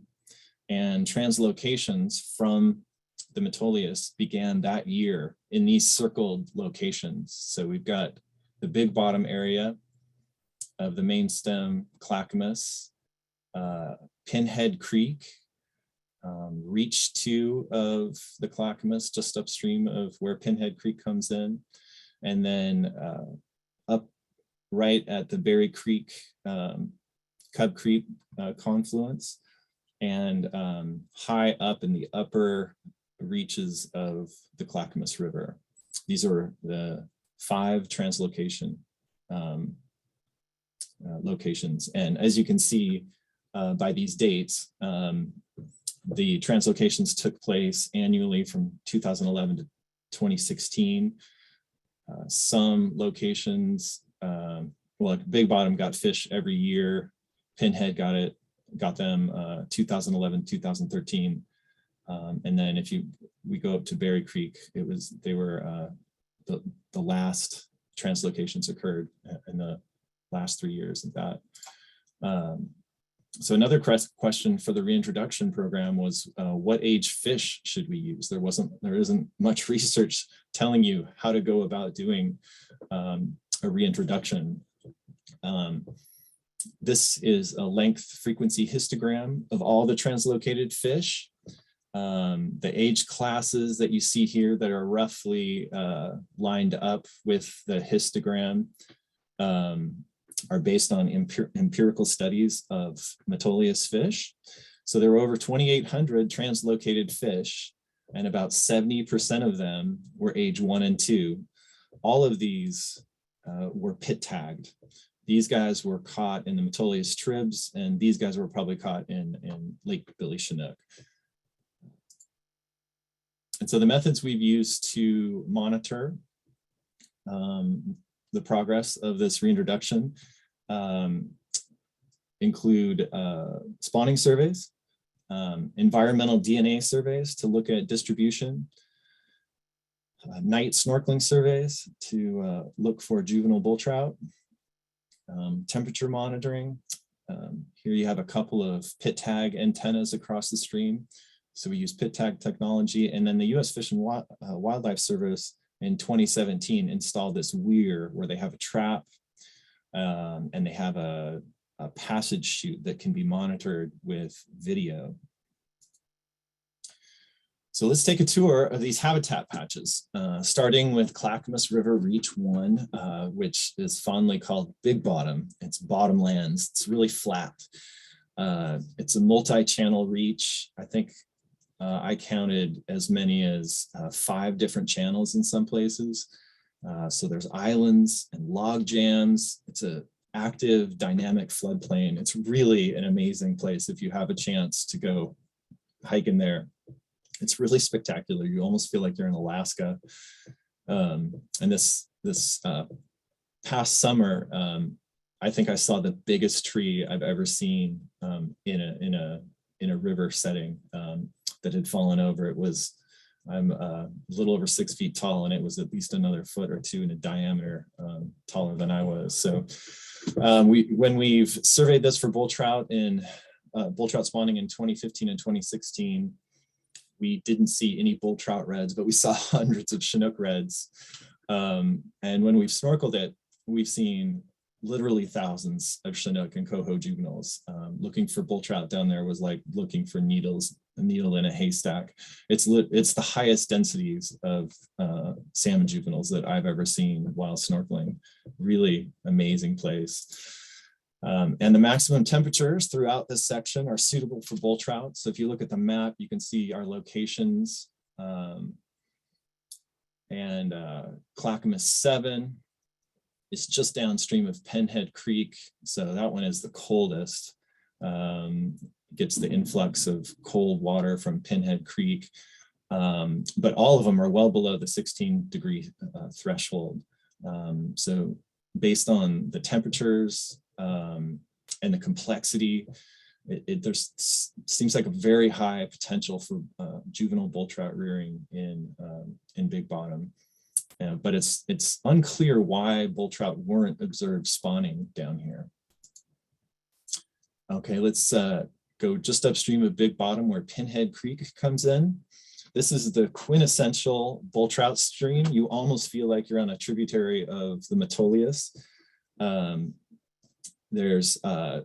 and translocations from the Metolius began that year in these circled locations. So we've got the Big Bottom area of the main stem Clackamas, Pinhead Creek, Reach 2 of the Clackamas, just upstream of where Pinhead Creek comes in, and then up right at the Berry Creek, Cub Creek confluence, and high up in the upper reaches of the Clackamas River. These are the 5 translocation locations. And as you can see by these dates, the translocations took place annually from 2011 to 2016. Some locations, well, Big Bottom got fish every year. Pinhead got them 2011, 2013. And then if we go up to Berry Creek, they were the last translocations occurred in the last 3 years of that. So another question for the reintroduction program was, what age fish should we use? There isn't much research telling you how to go about doing a reintroduction. This is a length frequency histogram of all the translocated fish. The age classes that you see here that are roughly lined up with the histogram are based on empirical studies of Metolius fish. So there were over 2,800 translocated fish, and about 70% of them were age 1 and 2. All of these were pit tagged. These guys were caught in the Metolius tribs, and these guys were probably caught in Lake Billy Chinook. And so the methods we've used to monitor the progress of this reintroduction include spawning surveys, environmental DNA surveys to look at distribution, night snorkeling surveys to look for juvenile bull trout, temperature monitoring. Here you have a couple of pit tag antennas across the stream. So we use pit tag technology, and then the U.S. Fish and Wildlife Service in 2017 installed this weir where they have a trap and they have a passage chute that can be monitored with video. So let's take a tour of these habitat patches, starting with Clackamas River Reach 1, which is fondly called Big Bottom. It's bottomlands. It's really flat. It's a multi-channel reach. I think I counted as many as 5 different channels in some places. So there's islands and log jams. It's an active, dynamic floodplain. It's really an amazing place if you have a chance to go hiking there. It's really spectacular. You almost feel like you're in Alaska. And this past summer, I think I saw the biggest tree I've ever seen in a river setting that had fallen over. It was, I'm a little over 6 feet tall, and it was at least another foot or 2 in diameter, taller than I was. So when we've surveyed this for bull trout spawning in 2015 and 2016, we didn't see any bull trout reds, but we saw hundreds of Chinook reds. And when we've snorkeled it, we've seen literally thousands of Chinook and Coho juveniles. Looking for bull trout down there was like looking for a needle in a haystack. It's the highest densities of salmon juveniles that I've ever seen while snorkeling. Really amazing place. And the maximum temperatures throughout this section are suitable for bull trout. So if you look at the map, you can see our locations. Clackamas 7 is just downstream of Pinhead Creek. So that one is the coldest. Gets the influx of cold water from Pinhead Creek. But all of them are well below the 16-degree threshold. So based on the temperatures, and the complexity, there seems like a very high potential for juvenile bull trout rearing in Big Bottom. But it's unclear why bull trout weren't observed spawning down here. Okay, let's go just upstream of Big Bottom where Pinhead Creek comes in. This is the quintessential bull trout stream. You almost feel like you're on a tributary of the Metolius. There's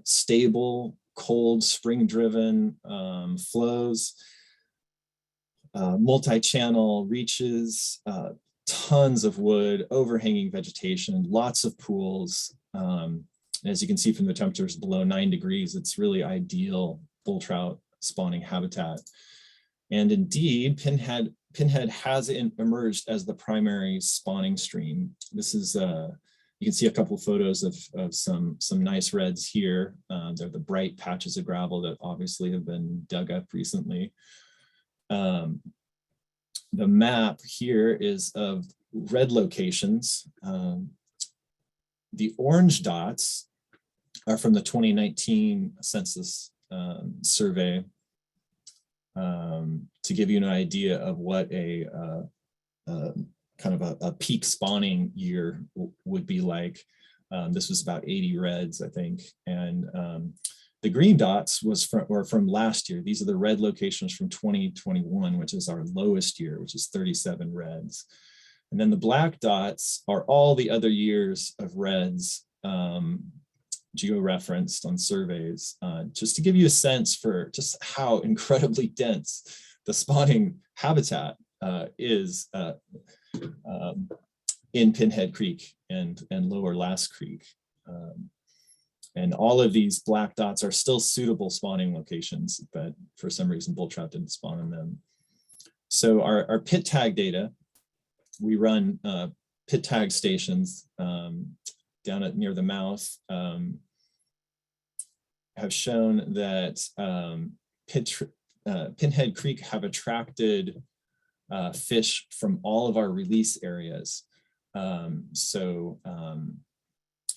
stable, cold, spring-driven flows, multi-channel reaches, tons of wood, overhanging vegetation, lots of pools. As you can see from the temperatures below 9 degrees, it's really ideal bull trout spawning habitat. And indeed, Pinhead has emerged as the primary spawning stream. This is you can see a couple of photos of some nice reds here. They're the bright patches of gravel that obviously have been dug up recently. The map here is of red locations. The orange dots are from the 2019 census survey to give you an idea of what a kind of a peak spawning year would be like. This was about 80 reds, I think. And the green dots were from last year. These are the red locations from 2021, which is our lowest year, which is 37 reds. And then the black dots are all the other years of reds geo-referenced on surveys, just to give you a sense for just how incredibly dense the spawning habitat is in Pinhead Creek and Lower Last Creek. And all of these black dots are still suitable spawning locations, but for some reason bull trout didn't spawn in them. So our pit tag data, we run pit tag stations down at near the mouth, have shown that Pinhead Creek have attracted fish from all of our release areas.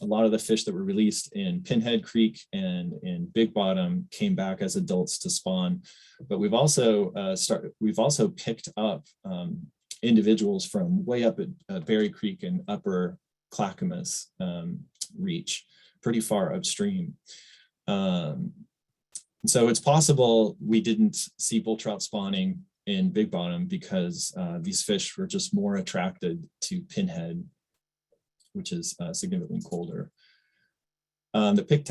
A lot of the fish that were released in Pinhead Creek and in Big Bottom came back as adults to spawn, but we've also picked up individuals from way up at Berry Creek and upper Clackamas reach, pretty far upstream. So it's possible we didn't see bull trout spawning in Big Bottom because these fish were just more attracted to Pinhead, which is significantly colder. The pick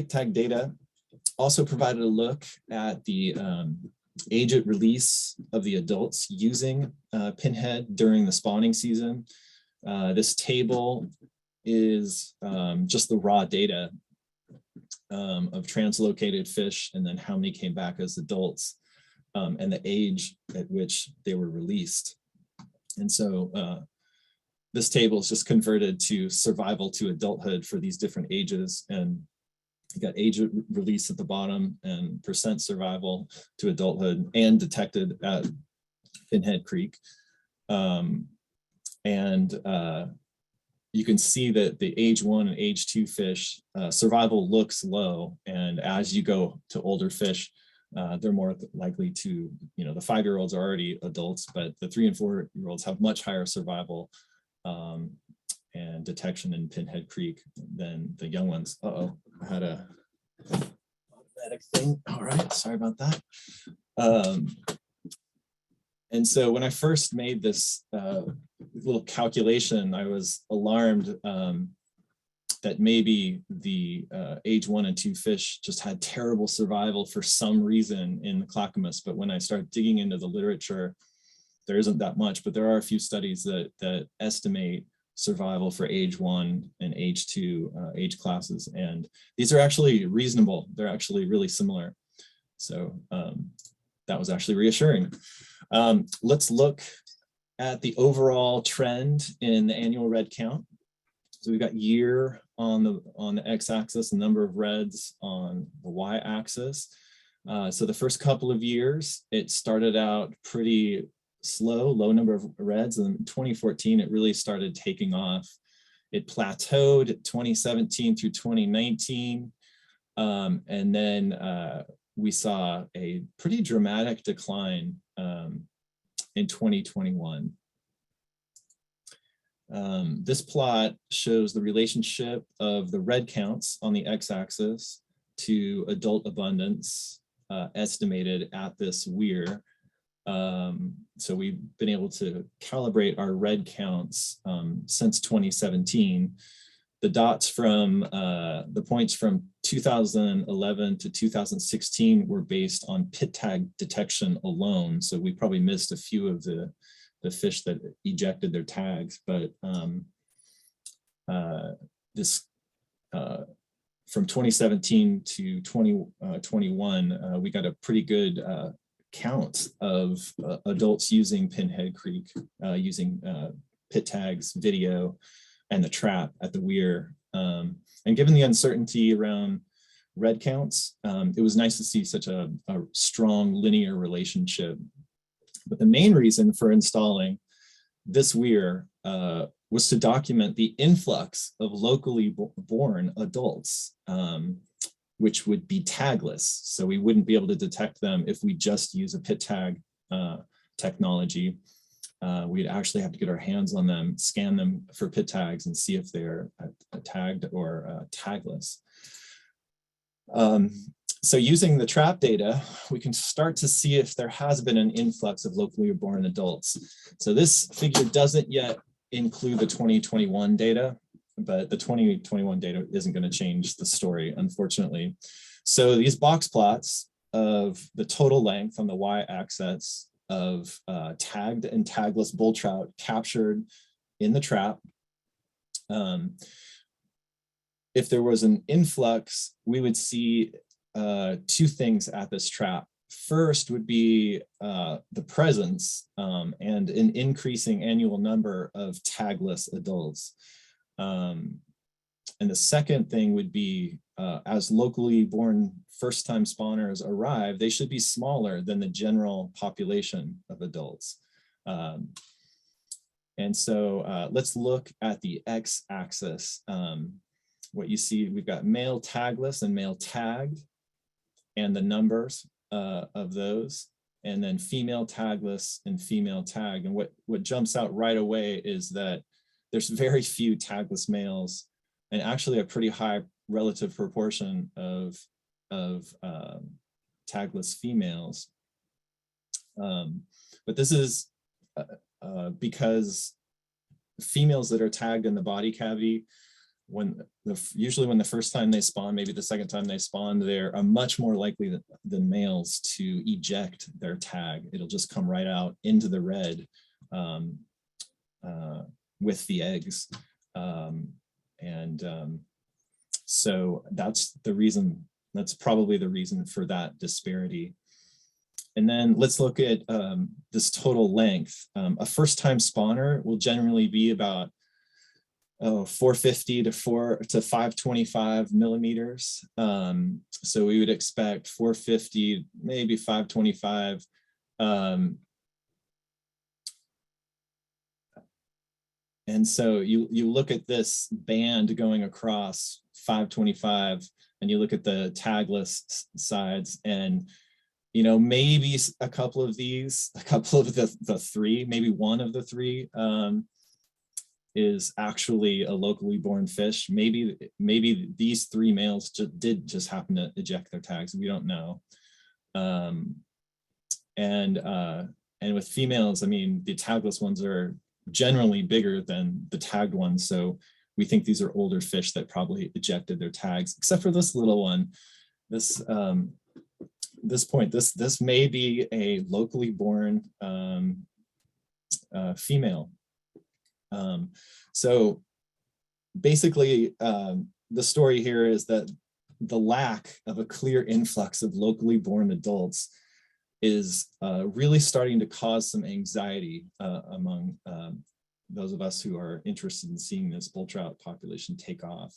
tag data also provided a look at the age at release of the adults using Pinhead during the spawning season. This table is just the raw data of translocated fish and then how many came back as adults and the age at which they were released. And so this table is just converted to survival to adulthood for these different ages. And you got age at release at the bottom and percent survival to adulthood and detected at Pinhead Creek. You can see that the age 1 and age 2 fish survival looks low. And as you go to older fish, they're more likely to, the 5-year-olds are already adults, but the 3- and 4-year-olds have much higher survival and detection in Pinhead Creek than the young ones. Uh-oh, I had a automatic thing. All right, sorry about that. And so when I first made this little calculation, I was alarmed that maybe the age 1 and 2 fish just had terrible survival for some reason in the Clackamas. But when I started digging into the literature, there isn't that much, but there are a few studies that estimate survival for age 1 and age 2 age classes. And these are actually reasonable. They're actually really similar. So that was actually reassuring. Let's look at the overall trend in the annual red count. So we've got year on the x-axis, the number of reds on the y-axis. So the first couple of years, it started out pretty slow, low number of reds. And in 2014, it really started taking off. It plateaued 2017 through 2019. And then we saw a pretty dramatic decline in 2021. This plot shows the relationship of the red counts on the x-axis to adult abundance estimated at this weir. So we've been able to calibrate our red counts since 2017. The dots from the points from 2011 to 2016 were based on pit tag detection alone. So we probably missed a few of the fish that ejected their tags, but from 2017 to 2021, we got a pretty good count of adults using Pinhead Creek, using pit tags, video, and the trap at the weir. And given the uncertainty around red counts, it was nice to see such a strong linear relationship. But the main reason for installing this weir was to document the influx of locally born adults, which would be tagless. So we wouldn't be able to detect them if we just use a pit tag technology. We'd actually have to get our hands on them, scan them for pit tags, and see if they're tagged or tagless. So using the trap data, we can start to see if there has been an influx of locally born adults. So this figure doesn't yet include the 2021 data, but the 2021 data isn't going to change the story, unfortunately. So these box plots of the total length on the y-axis of tagged and tagless bull trout captured in the trap. If there was an influx, we would see two things at this trap. First would be the presence and an increasing annual number of tagless adults. And the second thing would be as locally born first-time spawners arrive, they should be smaller than the general population of adults. And so let's look at the x-axis. What you see, we've got male tagless and male tagged, and the numbers of those, and then female tagless and female tagged. And what jumps out right away is that there's very few tagless males, and actually a pretty high relative proportion of tagless females. But this is because females that are tagged in the body cavity, usually when the first time they spawn, maybe the second time they spawn, they're much more likely than males to eject their tag. It'll just come right out into the red with the eggs. So that's the reason, that's probably the reason for that disparity. And then let's look at this total length. A first-time spawner will generally be about 450 to 525 millimeters. So we would expect 450, maybe 525. And so you look at this band going across 525, and you look at the tagless sides, and maybe a couple of these, a couple of the three, maybe one of the three is actually a locally born fish. Maybe these three males did just happen to eject their tags. We don't know. And with females, I mean, the tagless ones are generally bigger than the tagged ones. So we think these are older fish that probably ejected their tags, except for this little one. This may be a locally born female. So basically, the story here is that the lack of a clear influx of locally born adults is really starting to cause some anxiety among those of us who are interested in seeing this bull trout population take off.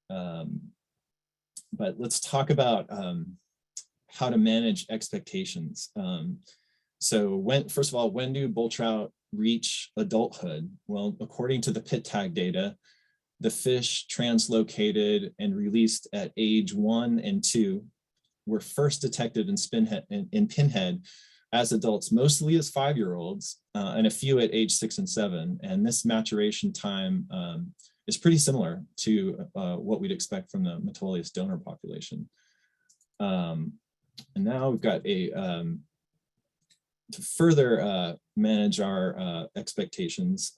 But let's talk about how to manage expectations. So first of all, when do bull trout reach adulthood? Well, according to the pit tag data, the fish translocated and released at age 1 and 2 were first detected in Pinhead as adults, mostly as 5-year-olds, and a few at age 6 and 7. And this maturation time is pretty similar to what we'd expect from the Metolius donor population. And now we've got to further manage our expectations.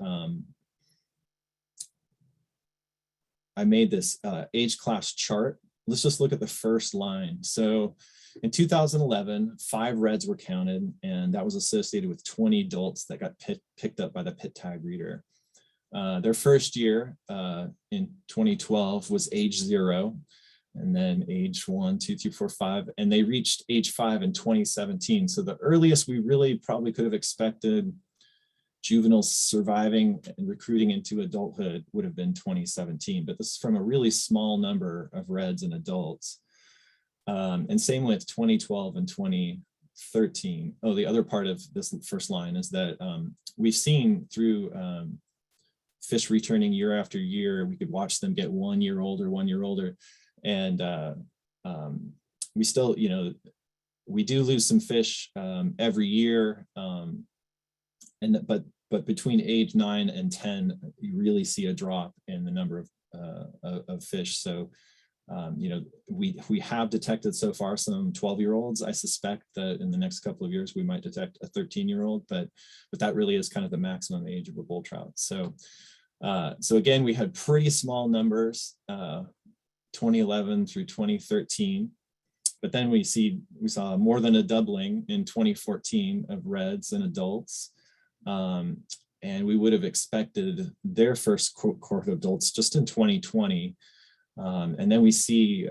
I made this age class chart. Let's just look at the first line. So in 2011, 5 reds were counted, and that was associated with 20 adults that got picked up by the pit tag reader. Their first year in 2012 was age 0, and then age 1, 2, 3, 4, 5, and they reached age 5 in 2017. So the earliest we really probably could have expected juveniles surviving and recruiting into adulthood would have been 2017, but this is from a really small number of reds and adults. And same with 2012 and 2013. Oh, the other part of this first line is that we've seen through fish returning year after year, we could watch them get 1 year older, 1 year older. And we still, we do lose some fish every year. But between age 9 and 10, you really see a drop in the number of fish. So, we have detected so far some 12-year-olds. I suspect that in the next couple of years, we might detect a 13-year-old, but that really is kind of the maximum age of a bull trout. So, so again, we had pretty small numbers, 2011 through 2013, but then we saw more than a doubling in 2014 of reds and adults. And we would have expected their first cohort of adults just in 2020. And then we see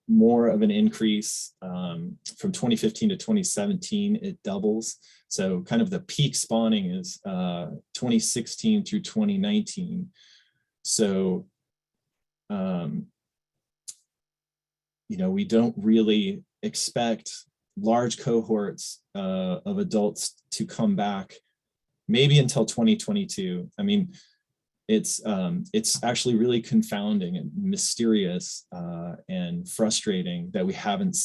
more of an increase from 2015 to 2017, it doubles. So kind of the peak spawning is 2016 through 2019. So, we don't really expect large cohorts of adults to come back maybe until 2022. I mean, it's actually really confounding and mysterious and frustrating that we haven't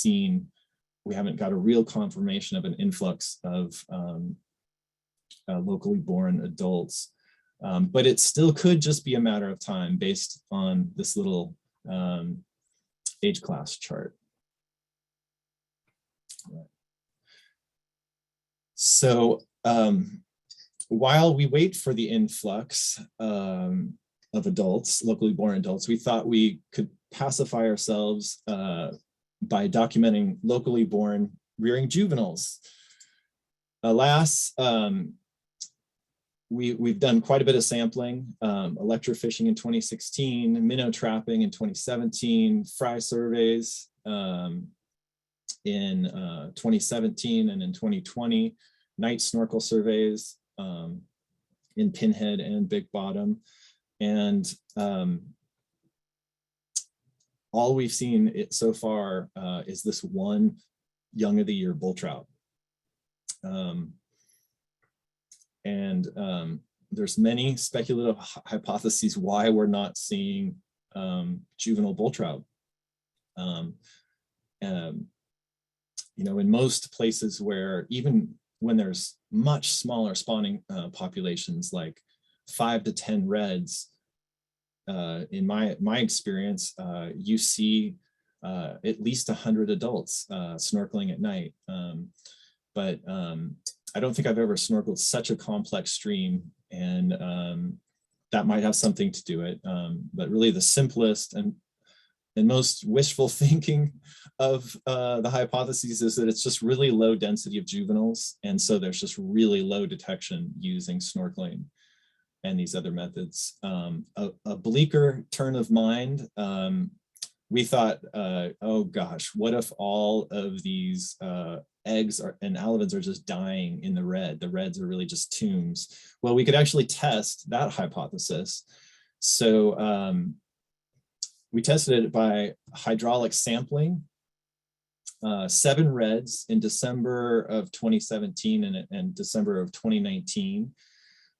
got a real confirmation of an influx of locally born adults. But it still could just be a matter of time based on this little age class chart. So while we wait for the influx of adults, locally born adults, we thought we could pacify ourselves by documenting locally born rearing juveniles. Alas, we've done quite a bit of sampling, electrofishing in 2016, minnow trapping in 2017, fry surveys in 2017 and in 2020, night snorkel surveys in Pinhead and Big Bottom. And all we've seen so far is this one young of the year bull trout. There's many speculative hypotheses why we're not seeing juvenile bull trout. You know, in most places where, even when there's much smaller spawning populations, like 5 to 10 reds, in my experience, you see at least 100 adults snorkeling at night. But I don't think I've ever snorkeled such a complex stream, and that might have something to do it. But really the simplest and most wishful thinking of the hypotheses is that it's just really low density of juveniles. And so there's just really low detection using snorkeling and these other methods. A bleaker turn of mind, we thought, oh gosh, what if all of these eggs and alevins are just dying in the red? The reds are really just tombs. Well, we could actually test that hypothesis. So we tested it by hydraulic sampling, 7 reds in December of 2017 and December of 2019.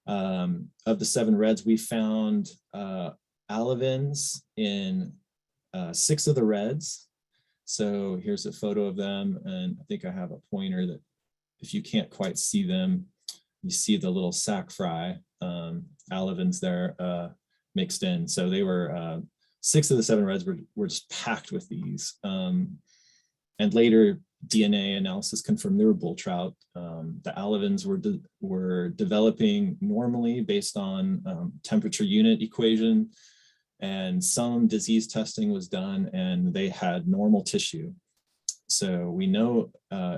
Of the 7 reds, we found alevins in 6 of the reds. So here's a photo of them, and I think I have a pointer that if you can't quite see them, you see the little sac fry alevins there mixed in. So they were 6 of the 7 reds were just packed with these. And later DNA analysis confirmed they were bull trout. The alevins were developing normally based on temperature unit equation, and some disease testing was done and they had normal tissue. So we know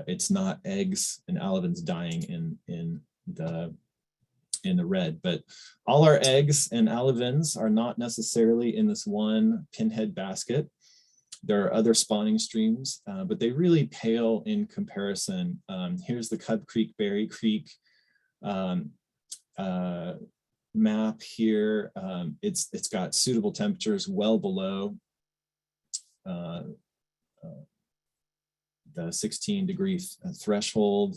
it's not eggs and alevins dying in the red, but all our eggs and alevins are not necessarily in this one pinhead basket. There are other spawning streams, but they really pale in comparison. Here's the Cub Creek, Berry Creek map here. It's got suitable temperatures well below the 16-degree threshold.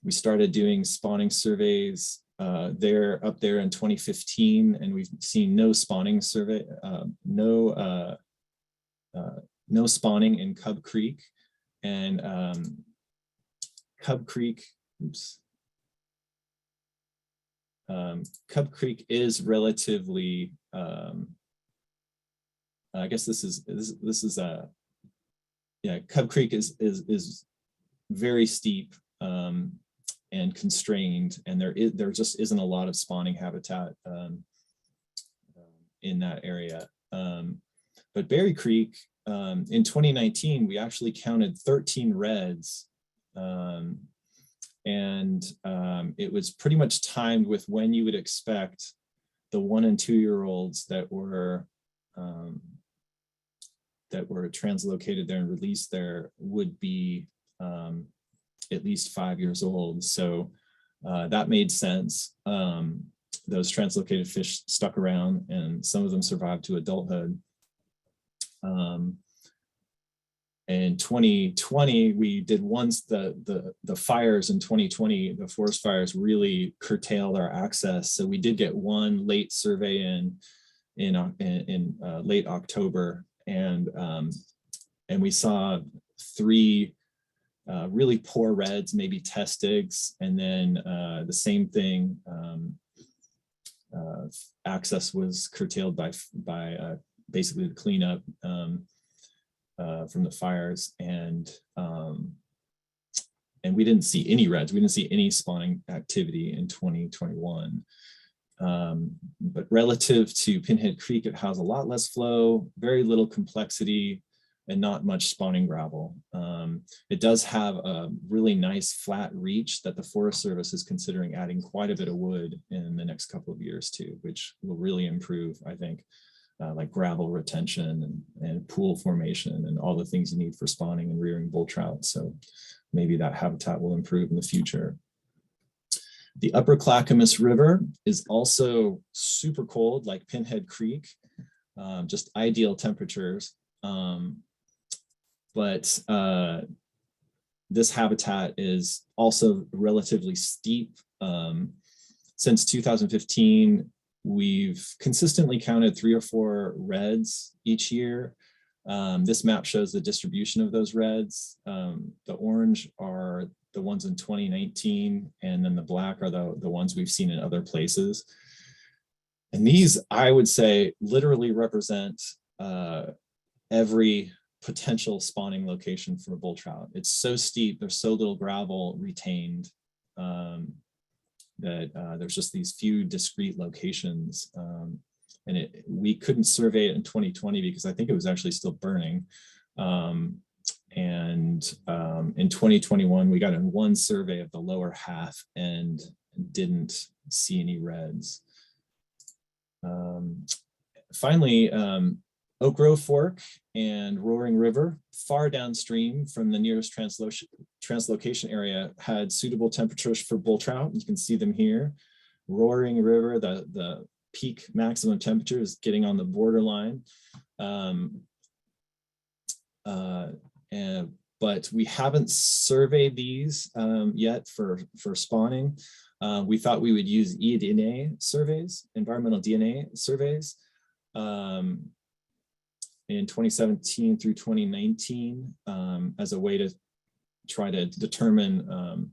We started doing spawning surveys up there in 2015, and we've seen no spawning survey, no spawning in Cub Creek. And Cub Creek, Cub Creek is relatively, I guess this is yeah, Cub Creek is very steep and constrained, and there just isn't a lot of spawning habitat in that area. But Berry Creek, in 2019, we actually counted 13 reds, and it was pretty much timed with when you would expect the 1- and 2-year-olds that were translocated there and released there would be at least 5 years old. So that made sense. Those translocated fish stuck around, and some of them survived to adulthood. In 2020, we did once the fires in 2020, the forest fires really curtailed our access. So we did get one late survey in late October, and we saw 3 really poor reds, maybe test digs, and then the same thing. Access was curtailed by basically the cleanup from the fires, and we didn't see any reds. We didn't see any spawning activity in 2021. But relative to Pinhead Creek, it has a lot less flow, very little complexity, and not much spawning gravel. It does have a really nice flat reach that the Forest Service is considering adding quite a bit of wood in the next couple of years too, which will really improve, I think, like gravel retention and pool formation and all the things you need for spawning and rearing bull trout. So maybe that habitat will improve in the future. The upper Clackamas River is also super cold, like Pinhead Creek, just ideal temperatures. But this habitat is also relatively steep. Since 2015, we've consistently counted 3 or 4 reds each year. This map shows the distribution of those reds. The orange are the ones in 2019, and then the black are the ones we've seen in other places. And these, I would say, literally represent every potential spawning location for bull trout. It's so steep, there's so little gravel retained that there's just these few discrete locations. And we couldn't survey it in 2020 because I think it was actually still burning. In 2021, we got in one survey of the lower half and didn't see any reds. Finally, Oak Grove Fork and Roaring River, far downstream from the nearest translocation area, had suitable temperatures for bull trout. You can see them here. Roaring River, the peak maximum temperature is getting on the borderline. But we haven't surveyed these yet for spawning. We thought we would use eDNA surveys, environmental DNA surveys, in 2017 through 2019 as a way to try to determine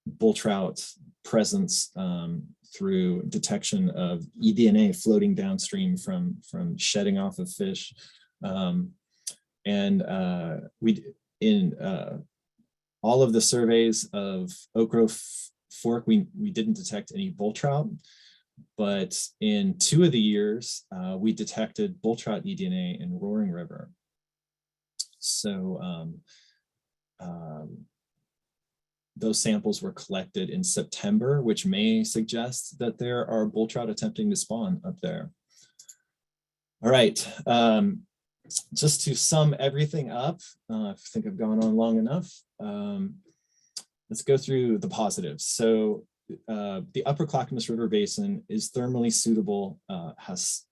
bull trout presence through detection of eDNA floating downstream from shedding off of fish. In all of the surveys of Oak Grove Fork, we didn't detect any bull trout, but in 2 of the years, we detected bull trout eDNA in Roaring River. So those samples were collected in September, which may suggest that there are bull trout attempting to spawn up there. All right. Just to sum everything up, I think I've gone on long enough. Let's go through the positives. So the upper Clackamas River Basin is thermally suitable, has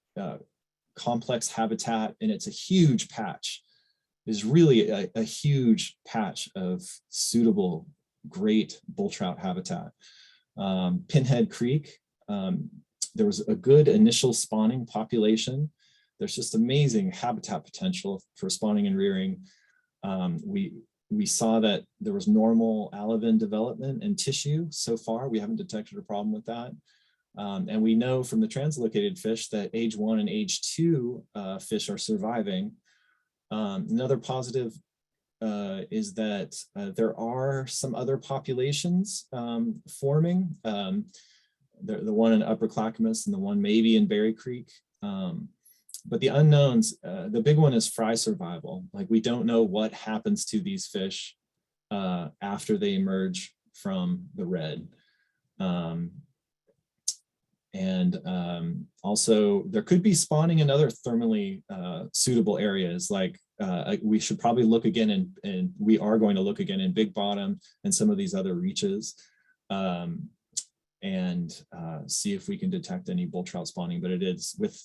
complex habitat, and it's a huge patch. It's really a huge patch of suitable, great bull trout habitat. Pinhead Creek, there was a good initial spawning population. There's just amazing habitat potential for spawning and rearing. We saw that there was normal alevin development and tissue so far. We haven't detected a problem with that. And we know from the translocated fish that age 1 and age 2 fish are surviving. Another positive is that there are some other populations forming. The one in Upper Clackamas and the one maybe in Berry Creek. But the unknowns, the big one is fry survival. Like, we don't know what happens to these fish after they emerge from the red. Also, there could be spawning in other thermally suitable areas. Like we should probably look again, and we are going to look again in Big Bottom and some of these other reaches, and see if we can detect any bull trout spawning. But it is with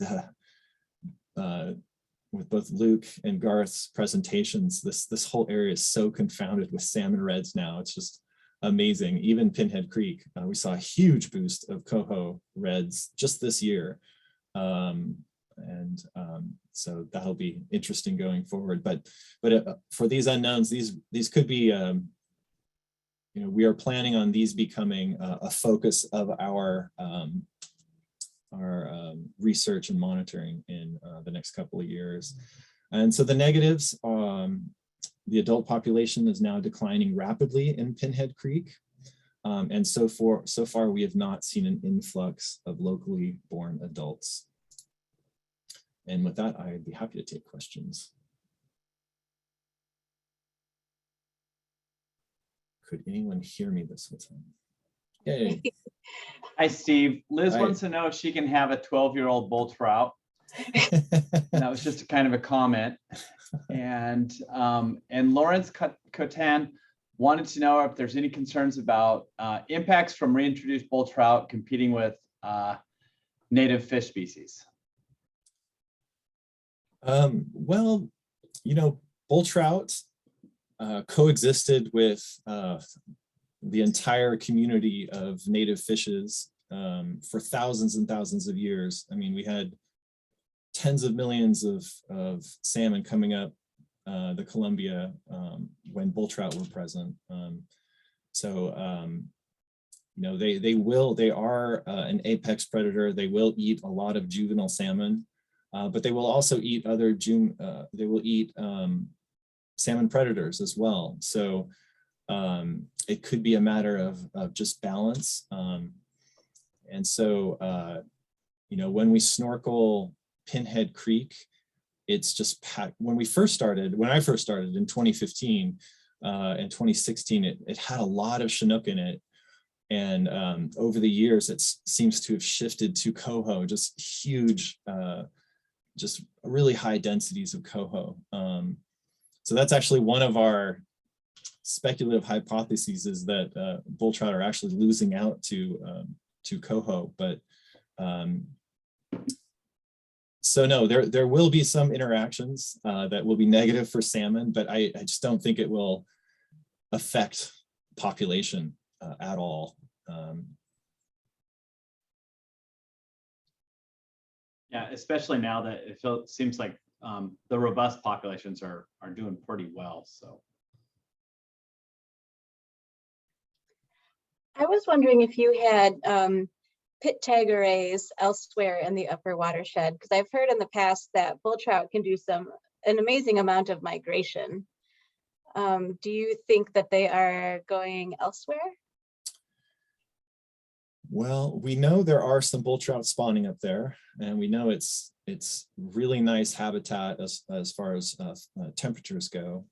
with both Luke and Garth's presentations, this whole area is so confounded with salmon reds now. It's just amazing. Even Pinhead Creek, we saw a huge boost of coho reds just this year. So that'll be interesting going forward. But for these unknowns, these could be, we are planning on these becoming a focus of our research and monitoring in the next couple of years. And so the negatives, the adult population is now declining rapidly in Pinhead Creek. And so far, we have not seen an influx of locally born adults. And with that, I'd be happy to take questions. Could anyone hear me this whole time? Yay. Hi, Steve. Liz Hi. wants to know if she can have a 12-year-old bull trout. That was just kind of a comment. And Lawrence Cotan wanted to know if there's any concerns about impacts from reintroduced bull trout competing with native fish species. Well, bull trout coexisted with the entire community of native fishes for thousands and thousands of years. I mean, we had tens of millions of salmon coming up the Columbia when bull trout were present. They are an apex predator. They will eat a lot of juvenile salmon, but they will also eat other salmon predators as well. So it could be a matter of just balance. When we snorkel Pinhead Creek, it's just packed. When I first started in 2015 and 2016, it had a lot of Chinook in it. And over the years, it seems to have shifted to coho, just huge, just really high densities of coho. So that's actually one of our speculative hypotheses, is that bull trout are actually losing out to coho. But so no, there will be some interactions that will be negative for salmon, but I just don't think it will affect population at all. Yeah, especially now that it seems like the robust populations are doing pretty well. So I was wondering if you had pit tag arrays elsewhere in the upper watershed, because I've heard in the past that bull trout can do an amazing amount of migration. Do you think that they are going elsewhere? Well, we know there are some bull trout spawning up there, and we know it's really nice habitat as far as temperatures go.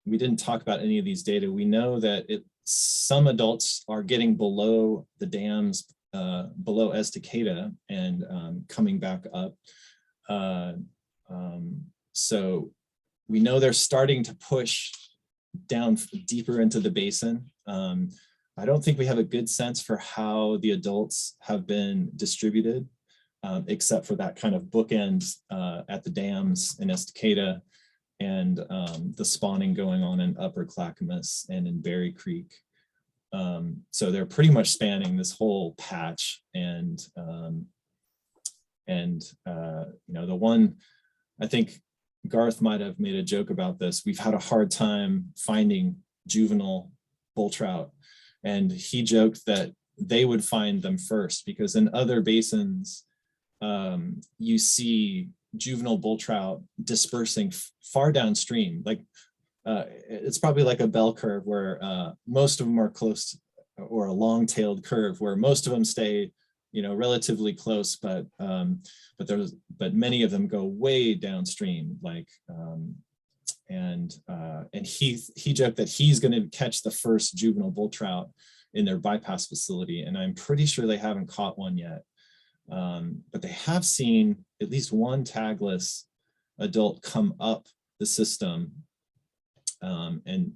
We didn't talk about any of these data. We know that some adults are getting below the dams, below Estacada, and coming back up. So we know they're starting to push down deeper into the basin. I don't think we have a good sense for how the adults have been distributed, except for that kind of bookend at the dams in Estacada, and the spawning going on in Upper Clackamas and in Berry Creek. So they're pretty much spanning this whole patch. And the one, I think Garth might have made a joke about this. We've had a hard time finding juvenile bull trout, and he joked that they would find them first, because in other basins, you see juvenile bull trout dispersing far downstream. Like it's probably like a bell curve where most of them are close, or a long-tailed curve where most of them stay, relatively close, but many of them go way downstream. Like, and he joked that he's going to catch the first juvenile bull trout in their bypass facility, and I'm pretty sure they haven't caught one yet. But they have seen at least one tagless adult come up the system, and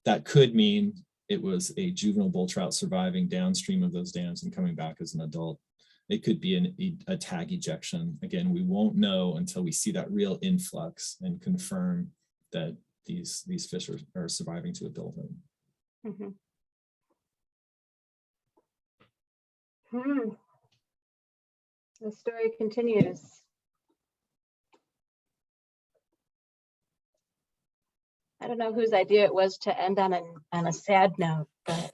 that could mean it was a juvenile bull trout surviving downstream of those dams and coming back as an adult. it could be a tag ejection. Again, we won't know until we see that real influx and confirm that these fish are surviving to adulthood. Mhm. The story continues. I don't know whose idea it was to end on a sad note, but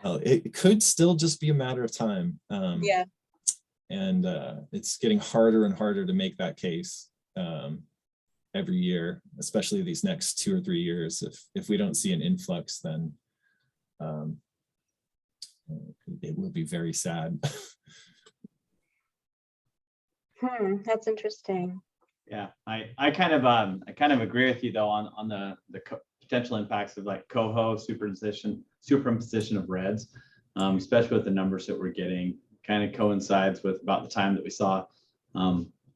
Well, it could still just be a matter of time. yeah. And it's getting harder and harder to make that case every year, especially these next 2 or 3 years. If we don't see an influx, then it will be very sad. That's interesting. Yeah, I kind of agree with you though on the potential impacts of like coho superimposition of reds, especially with the numbers that we're getting. Kind of coincides with about the time that we saw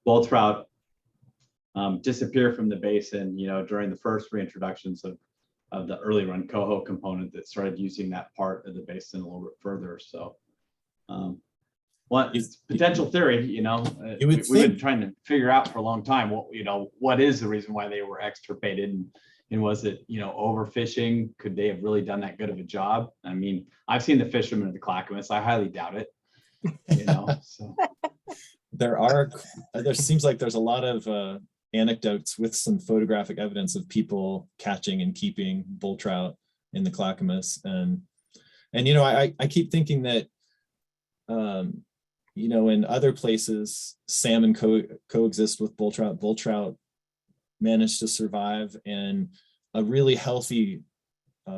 bull trout disappear from the basin, during the first reintroductions of the early run coho component that started using that part of the basin a little bit further. So it's potential theory, we've been trying to figure out for a long time what is the reason why they were extirpated, and was it overfishing? Could they have really done that good of a job? I mean, I've seen the fishermen of the Clackamas. I highly doubt it. So there seems like there's a lot of anecdotes with some photographic evidence of people catching and keeping bull trout in the Clackamas, and I keep thinking that in other places salmon coexist with bull trout. Bull trout manage to survive, and a really healthy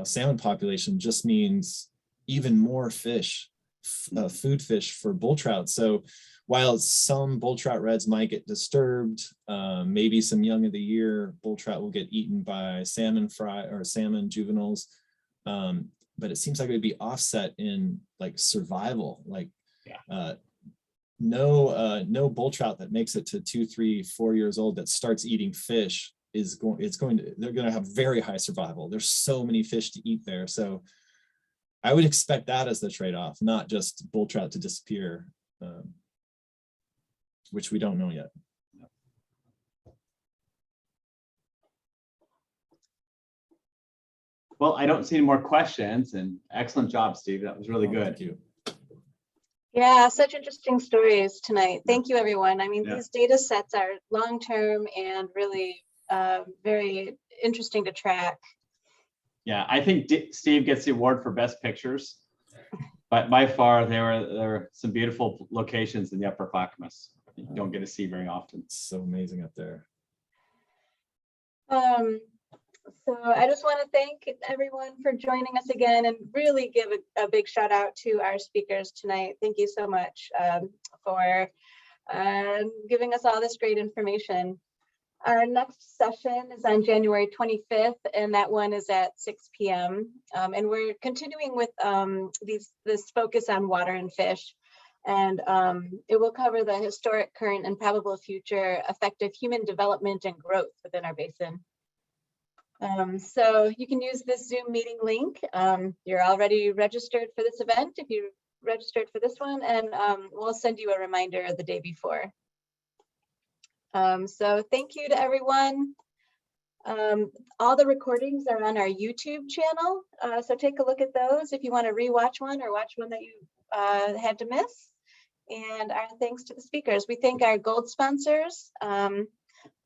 salmon population just means even more fish, food fish for bull trout. So while some bull trout reds might get disturbed, maybe some young of the year bull trout will get eaten by salmon fry or salmon juveniles, but it seems like it would be offset in like survival. Like no bull trout that makes it to 2, 3, 4 years old that starts eating fish they're going to have very high survival. There's so many fish to eat there. So I would expect that as the trade-off, not just bull trout to disappear, which we don't know yet. Well, I don't see any more questions, and excellent job, Steve. That was really good. Thank you. Yeah, such interesting stories tonight. Thank you, everyone. I mean, Yeah. these data sets are long-term and really very interesting to track. Yeah, I think Steve gets the award for best pictures, but by far there were some beautiful locations in the Upper Clackamas you don't get to see very often. It's so amazing up there. So I just want to thank everyone for joining us again, and really give a big shout out to our speakers tonight. Thank you so much for giving us all this great information. Our next session is on January 25th, and that one is at 6 p.m. And we're continuing with this focus on water and fish. And it will cover the historic, current, and probable future effective human development and growth within our basin. So you can use this Zoom meeting link. You're already registered for this event if you registered for this one, and we'll send you a reminder the day before. So thank you to everyone. All the recordings are on our YouTube channel, so take a look at those if you want to rewatch one or watch one that you had to miss. And our thanks to the speakers. We thank our gold sponsors,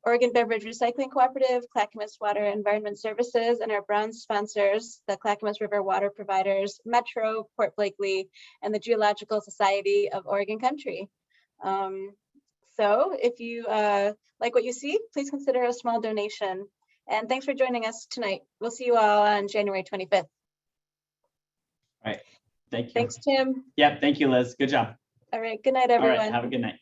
Oregon Beverage Recycling Cooperative, Clackamas Water Environment Services, and our bronze sponsors, the Clackamas River Water Providers, Metro, Port Blakely, and the Geological Society of Oregon Country. So if you like what you see, please consider a small donation. And thanks for joining us tonight. We'll see you all on January 25th. All right. Thank you. Thanks, Tim. Yep. Thank you, Liz. Good job. All right. Good night, everyone. All right. Have a good night.